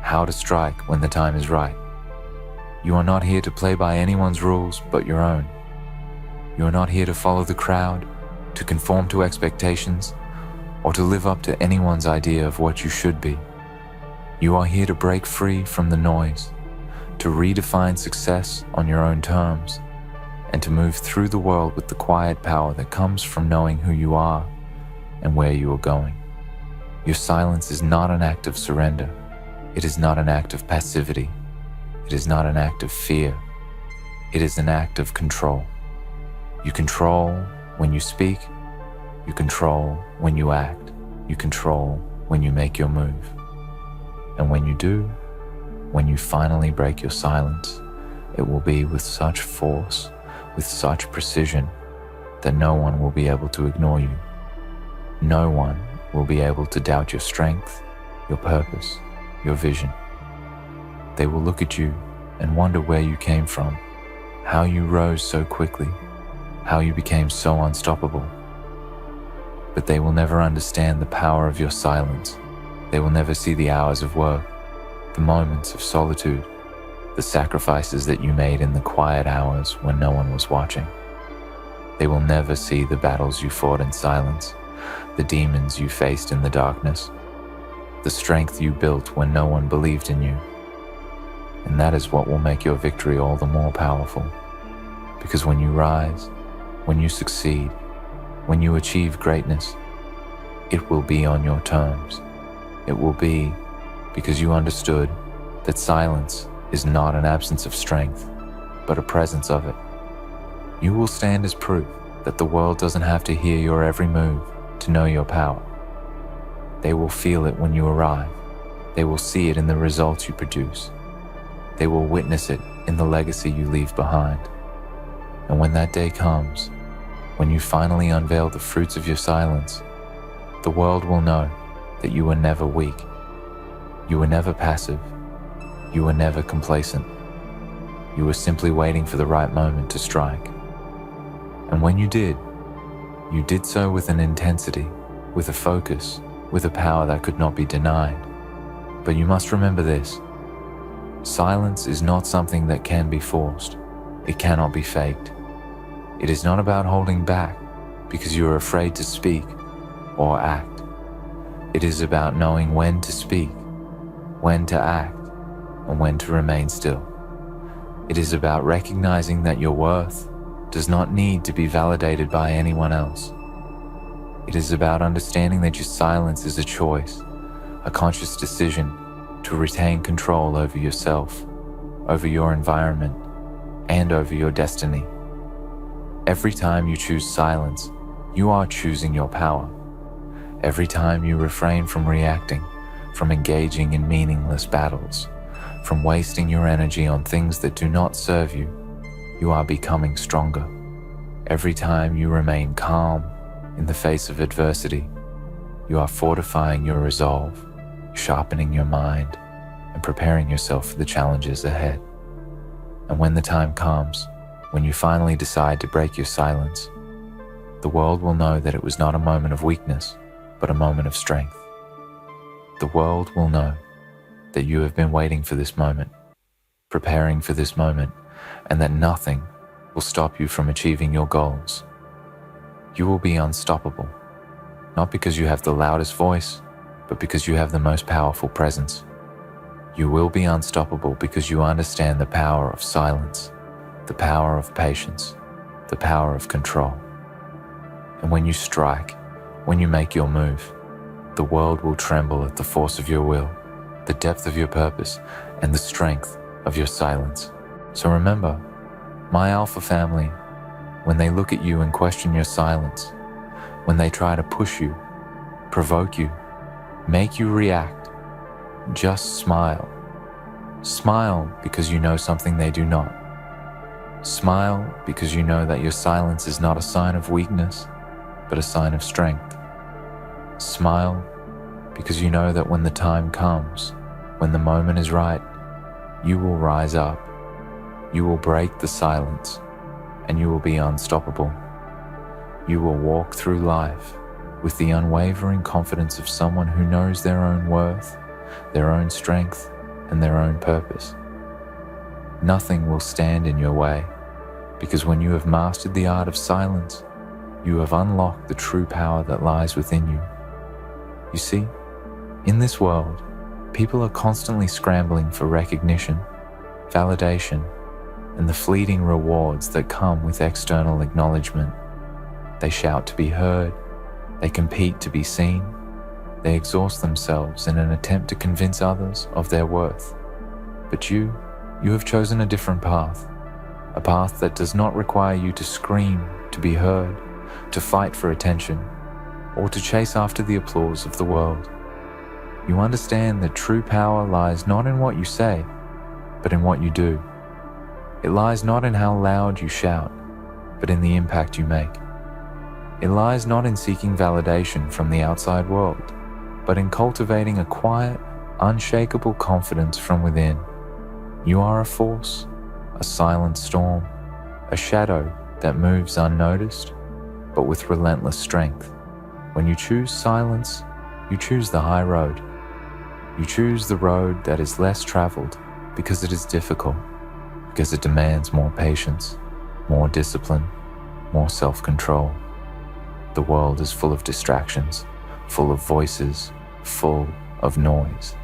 how to strike when the time is right. You are not here to play by anyone's rules but your own. You are not here to follow the crowd, to conform to expectations, or to live up to anyone's idea of what you should be. You are here to break free from the noise, to redefine success on your own terms, and to move through the world with the quiet power that comes from knowing who you are and where you are going. Your silence is not an act of surrender. It is not an act of passivity. It is not an act of fear. It is an act of control. You control when you speak. You control when you act. You control when you make your move. And when you do, when you finally break your silence, it will be with such force, with such precision, that no one will be able to ignore you. No one will be able to doubt your strength, your purpose, your vision. They will look at you and wonder where you came from, how you rose so quickly, how you became so unstoppable. But they will never understand the power of your silence. They will never see the hours of work, the moments of solitude, the sacrifices that you made in the quiet hours when no one was watching. They will never see the battles you fought in silence, the demons you faced in the darkness, the strength you built when no one believed in you. And that is what will make your victory all the more powerful. Because when you rise, when you succeed, when you achieve greatness, it will be on your terms. It will be because you understood that silence is not an absence of strength, but a presence of it. You will stand as proof that the world doesn't have to hear your every move to know your power. They will feel it when you arrive. They will see it in the results you produce. They will witness it in the legacy you leave behind. And when that day comes, when you finally unveil the fruits of your silence, the world will know that you were never weak. You were never passive. You were never complacent. You were simply waiting for the right moment to strike. And when you did so with an intensity, with a focus, with a power that could not be denied. But you must remember this: silence is not something that can be forced. It cannot be faked. It is not about holding back because you are afraid to speak or act. It is about knowing when to speak, when to act, and when to remain still. It is about recognizing that your worth does not need to be validated by anyone else. It is about understanding that your silence is a choice, a conscious decision to retain control over yourself, over your environment, and over your destiny. Every time you choose silence, you are choosing your power. Every time you refrain from reacting, from engaging in meaningless battles, from wasting your energy on things that do not serve you, you are becoming stronger. Every time you remain calm in the face of adversity, you are fortifying your resolve, sharpening your mind, and preparing yourself for the challenges ahead. And when the time comes, when you finally decide to break your silence, the world will know that it was not a moment of weakness, but a moment of strength. The world will know that you have been waiting for this moment, preparing for this moment, and that nothing will stop you from achieving your goals. You will be unstoppable, not because you have the loudest voice, but because you have the most powerful presence. You will be unstoppable because you understand the power of silence, the power of patience, the power of control. And when you strike, when you make your move, the world will tremble at the force of your will, the depth of your purpose, and the strength of your silence. So remember, my Alpha family, when they look at you and question your silence, when they try to push you, provoke you, make you react, just smile. Smile because you know something they do not. Smile because you know that your silence is not a sign of weakness, but a sign of strength. Smile because you know that when the time comes, when the moment is right, you will rise up, you will break the silence, and you will be unstoppable. You will walk through life with the unwavering confidence of someone who knows their own worth, their own strength, and their own purpose. Nothing will stand in your way, because when you have mastered the art of silence, you have unlocked the true power that lies within you. You see, in this world, people are constantly scrambling for recognition, validation, and the fleeting rewards that come with external acknowledgement. They shout to be heard, they compete to be seen, they exhaust themselves in an attempt to convince others of their worth. But you have chosen a different path, a path that does not require you to scream to be heard, to fight for attention, or to chase after the applause of the world. You understand that true power lies not in what you say, but in what you do. It lies not in how loud you shout, but in the impact you make. It lies not in seeking validation from the outside world, but in cultivating a quiet, unshakable confidence from within. You are a force, a silent storm, a shadow that moves unnoticed, but with relentless strength. When you choose silence, you choose the high road. You choose the road that is less traveled because it is difficult, because it demands more patience, more discipline, more self-control. The world is full of distractions, full of voices, full of noise.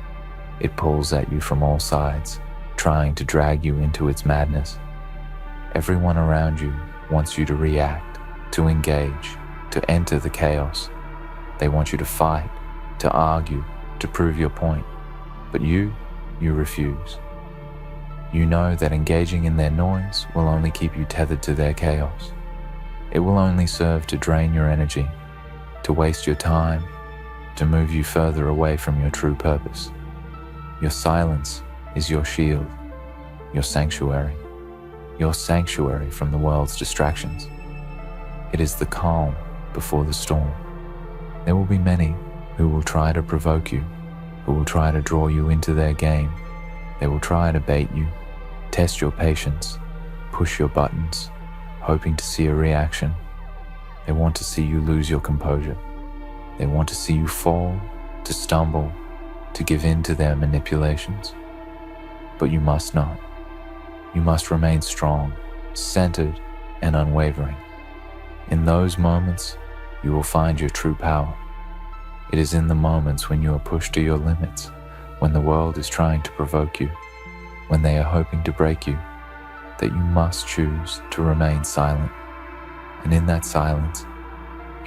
It pulls at you from all sides, trying to drag you into its madness. Everyone around you wants you to react, to engage, to enter the chaos. They want you to fight, to argue, to prove your point. But you refuse. You know that engaging in their noise will only keep you tethered to their chaos. It will only serve to drain your energy, to waste your time, to move you further away from your true purpose. Your silence is your shield, your sanctuary from the world's distractions. It is the calm before the storm. There will be many who will try to provoke you, who will try to draw you into their game. They will try to bait you, test your patience, push your buttons, hoping to see a reaction. They want to see you lose your composure. They want to see you fall, to stumble, to give in to their manipulations. But you must not. You must remain strong, centered, and unwavering. In those moments, you will find your true power. It is in the moments when you are pushed to your limits, when the world is trying to provoke you, when they are hoping to break you, that you must choose to remain silent. And in that silence,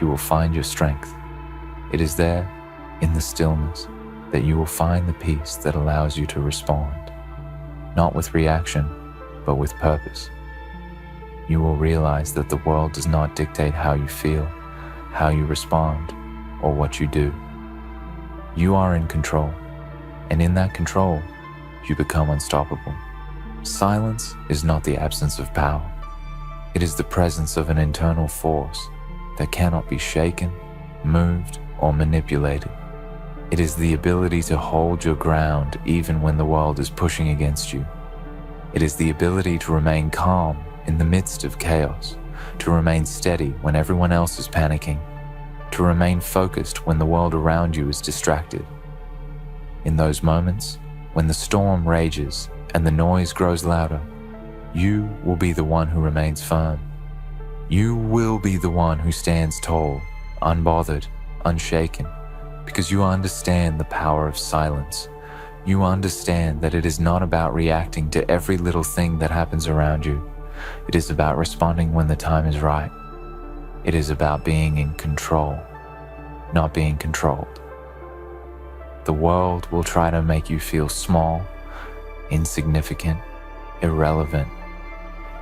you will find your strength. It is there, in the stillness, that you will find the peace that allows you to respond, not with reaction, but with purpose. You will realize that the world does not dictate how you feel, how you respond, or what you do. You are in control, and in that control, you become unstoppable. Silence is not the absence of power. It is the presence of an internal force that cannot be shaken, moved, or manipulated. It is the ability to hold your ground even when the world is pushing against you. It is the ability to remain calm in the midst of chaos, to remain steady when everyone else is panicking, to remain focused when the world around you is distracted. In those moments, when the storm rages and the noise grows louder, you will be the one who remains firm. You will be the one who stands tall, unbothered, unshaken, because you understand the power of silence. You understand that it is not about reacting to every little thing that happens around you. It is about responding when the time is right. It is about being in control, not being controlled. The world will try to make you feel small, insignificant, irrelevant.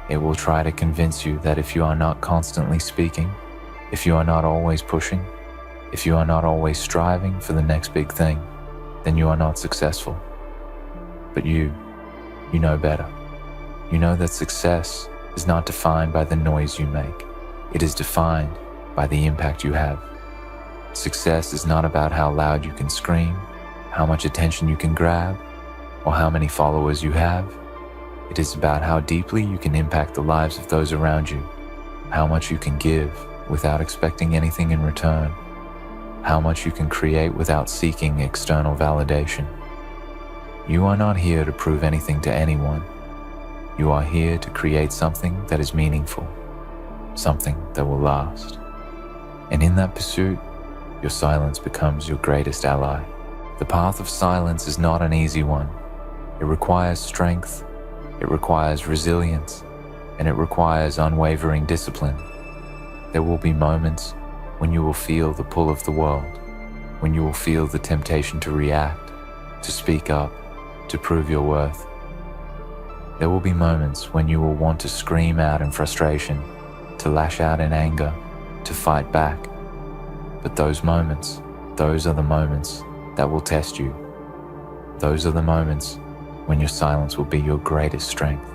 It will try to convince you that if you are not constantly speaking, if you are not always pushing, if you are not always striving for the next big thing, then you are not successful. But you know better. You know that success is not defined by the noise you make. It is defined by the impact you have. Success is not about how loud you can scream, how much attention you can grab, or how many followers you have. It is about how deeply you can impact the lives of those around you, how much you can give without expecting anything in return, how much you can create without seeking external validation. You are not here to prove anything to anyone. You are here to create something that is meaningful, something that will last. And in that pursuit, your silence becomes your greatest ally. The path of silence is not an easy one. It requires strength, It requires resilience, and it requires unwavering discipline. There will be moments when you will feel the pull of the world, when you will feel the temptation to react, to speak up, to prove your worth. There will be moments when you will want to scream out in frustration, to lash out in anger, to fight back. But those moments, those are the moments that will test you. Those are the moments when your silence will be your greatest strength.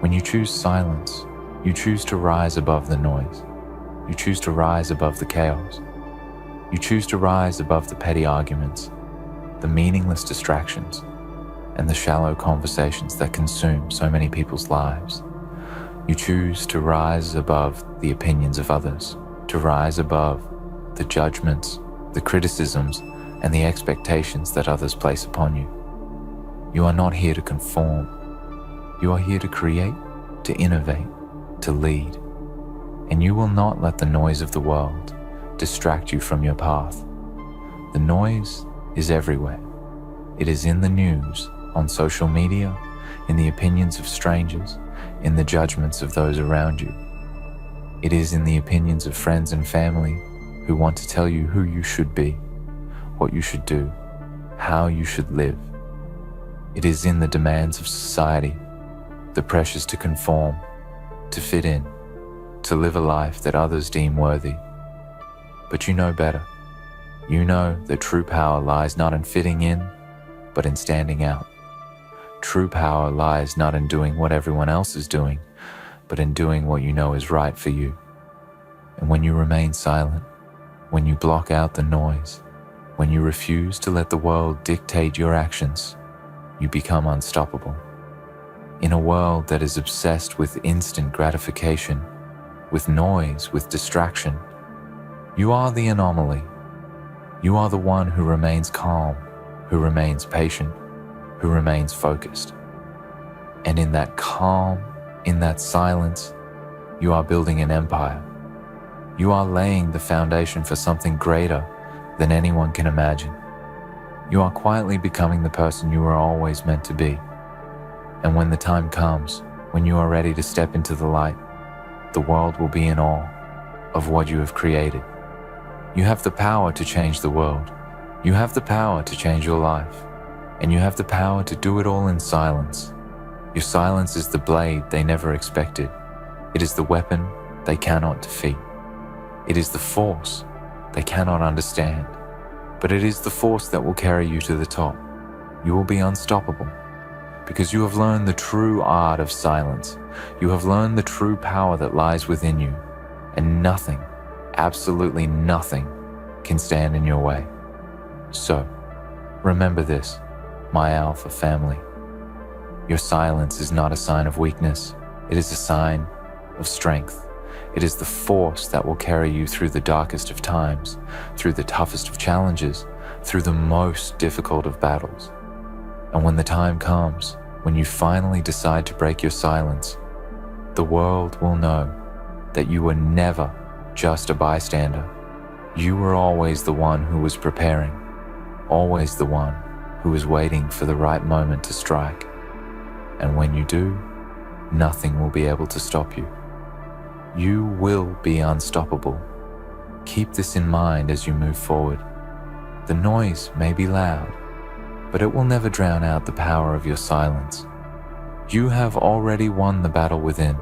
When you choose silence, you choose to rise above the noise. You choose to rise above the chaos. You choose to rise above the petty arguments, the meaningless distractions, and the shallow conversations that consume so many people's lives. You choose to rise above the opinions of others, to rise above the judgments, the criticisms, and the expectations that others place upon you. You are not here to conform. You are here to create, to innovate, to lead. And you will not let the noise of the world distract you from your path. The noise is everywhere. It is in the news, on social media, in the opinions of strangers, in the judgments of those around you. It is in the opinions of friends and family who want to tell you who you should be, what you should do, how you should live. It is in the demands of society, the pressures to conform, to fit in, to live a life that others deem worthy. But you know better. You know that true power lies not in fitting in, but in standing out. True power lies not in doing what everyone else is doing, but in doing what you know is right for you. And when you remain silent, when you block out the noise, when you refuse to let the world dictate your actions, you become unstoppable. In a world that is obsessed with instant gratification, with noise, with distraction, you are the anomaly. You are the one who remains calm, who remains patient, who remains focused. And in that calm, in that silence, you are building an empire. You are laying the foundation for something greater than anyone can imagine. You are quietly becoming the person you were always meant to be. And when the time comes, when you are ready to step into the light, the world will be in awe of what you have created. You have the power to change the world. You have the power to change your life. And you have the power to do it all in silence. Your silence is the blade they never expected. It is the weapon they cannot defeat. It is the force they cannot understand. But it is the force that will carry you to the top. You will be unstoppable because you have learned the true art of silence. You have learned the true power that lies within you, and nothing, absolutely nothing, can stand in your way. So, remember this, my Alpha family. Your silence is not a sign of weakness. It is a sign of strength. It is the force that will carry you through the darkest of times, through the toughest of challenges, through the most difficult of battles. And when the time comes, when you finally decide to break your silence, the world will know that you were never just a bystander. You were always the one who was preparing, always the one who was waiting for the right moment to strike. And when you do, nothing will be able to stop you. You will be unstoppable. Keep this in mind as you move forward. The noise may be loud, but it will never drown out the power of your silence. You have already won the battle within,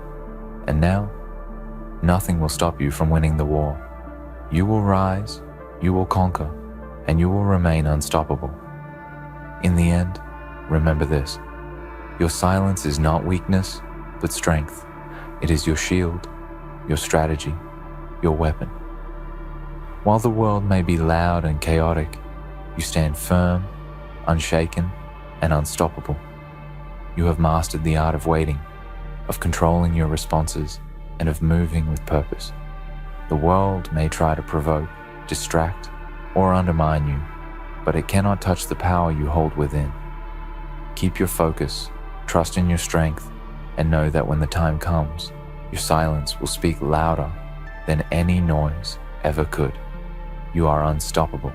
and now, nothing will stop you from winning the war. You will rise, you will conquer, and you will remain unstoppable. In the end, remember this. Your silence is not weakness, but strength. It is your shield, your strategy, your weapon. While the world may be loud and chaotic, you stand firm, unshaken, and unstoppable. You have mastered the art of waiting, of controlling your responses, and of moving with purpose. The world may try to provoke, distract, or undermine you, but it cannot touch the power you hold within. Keep your focus, trust in your strength, and know that when the time comes, your silence will speak louder than any noise ever could. You are unstoppable.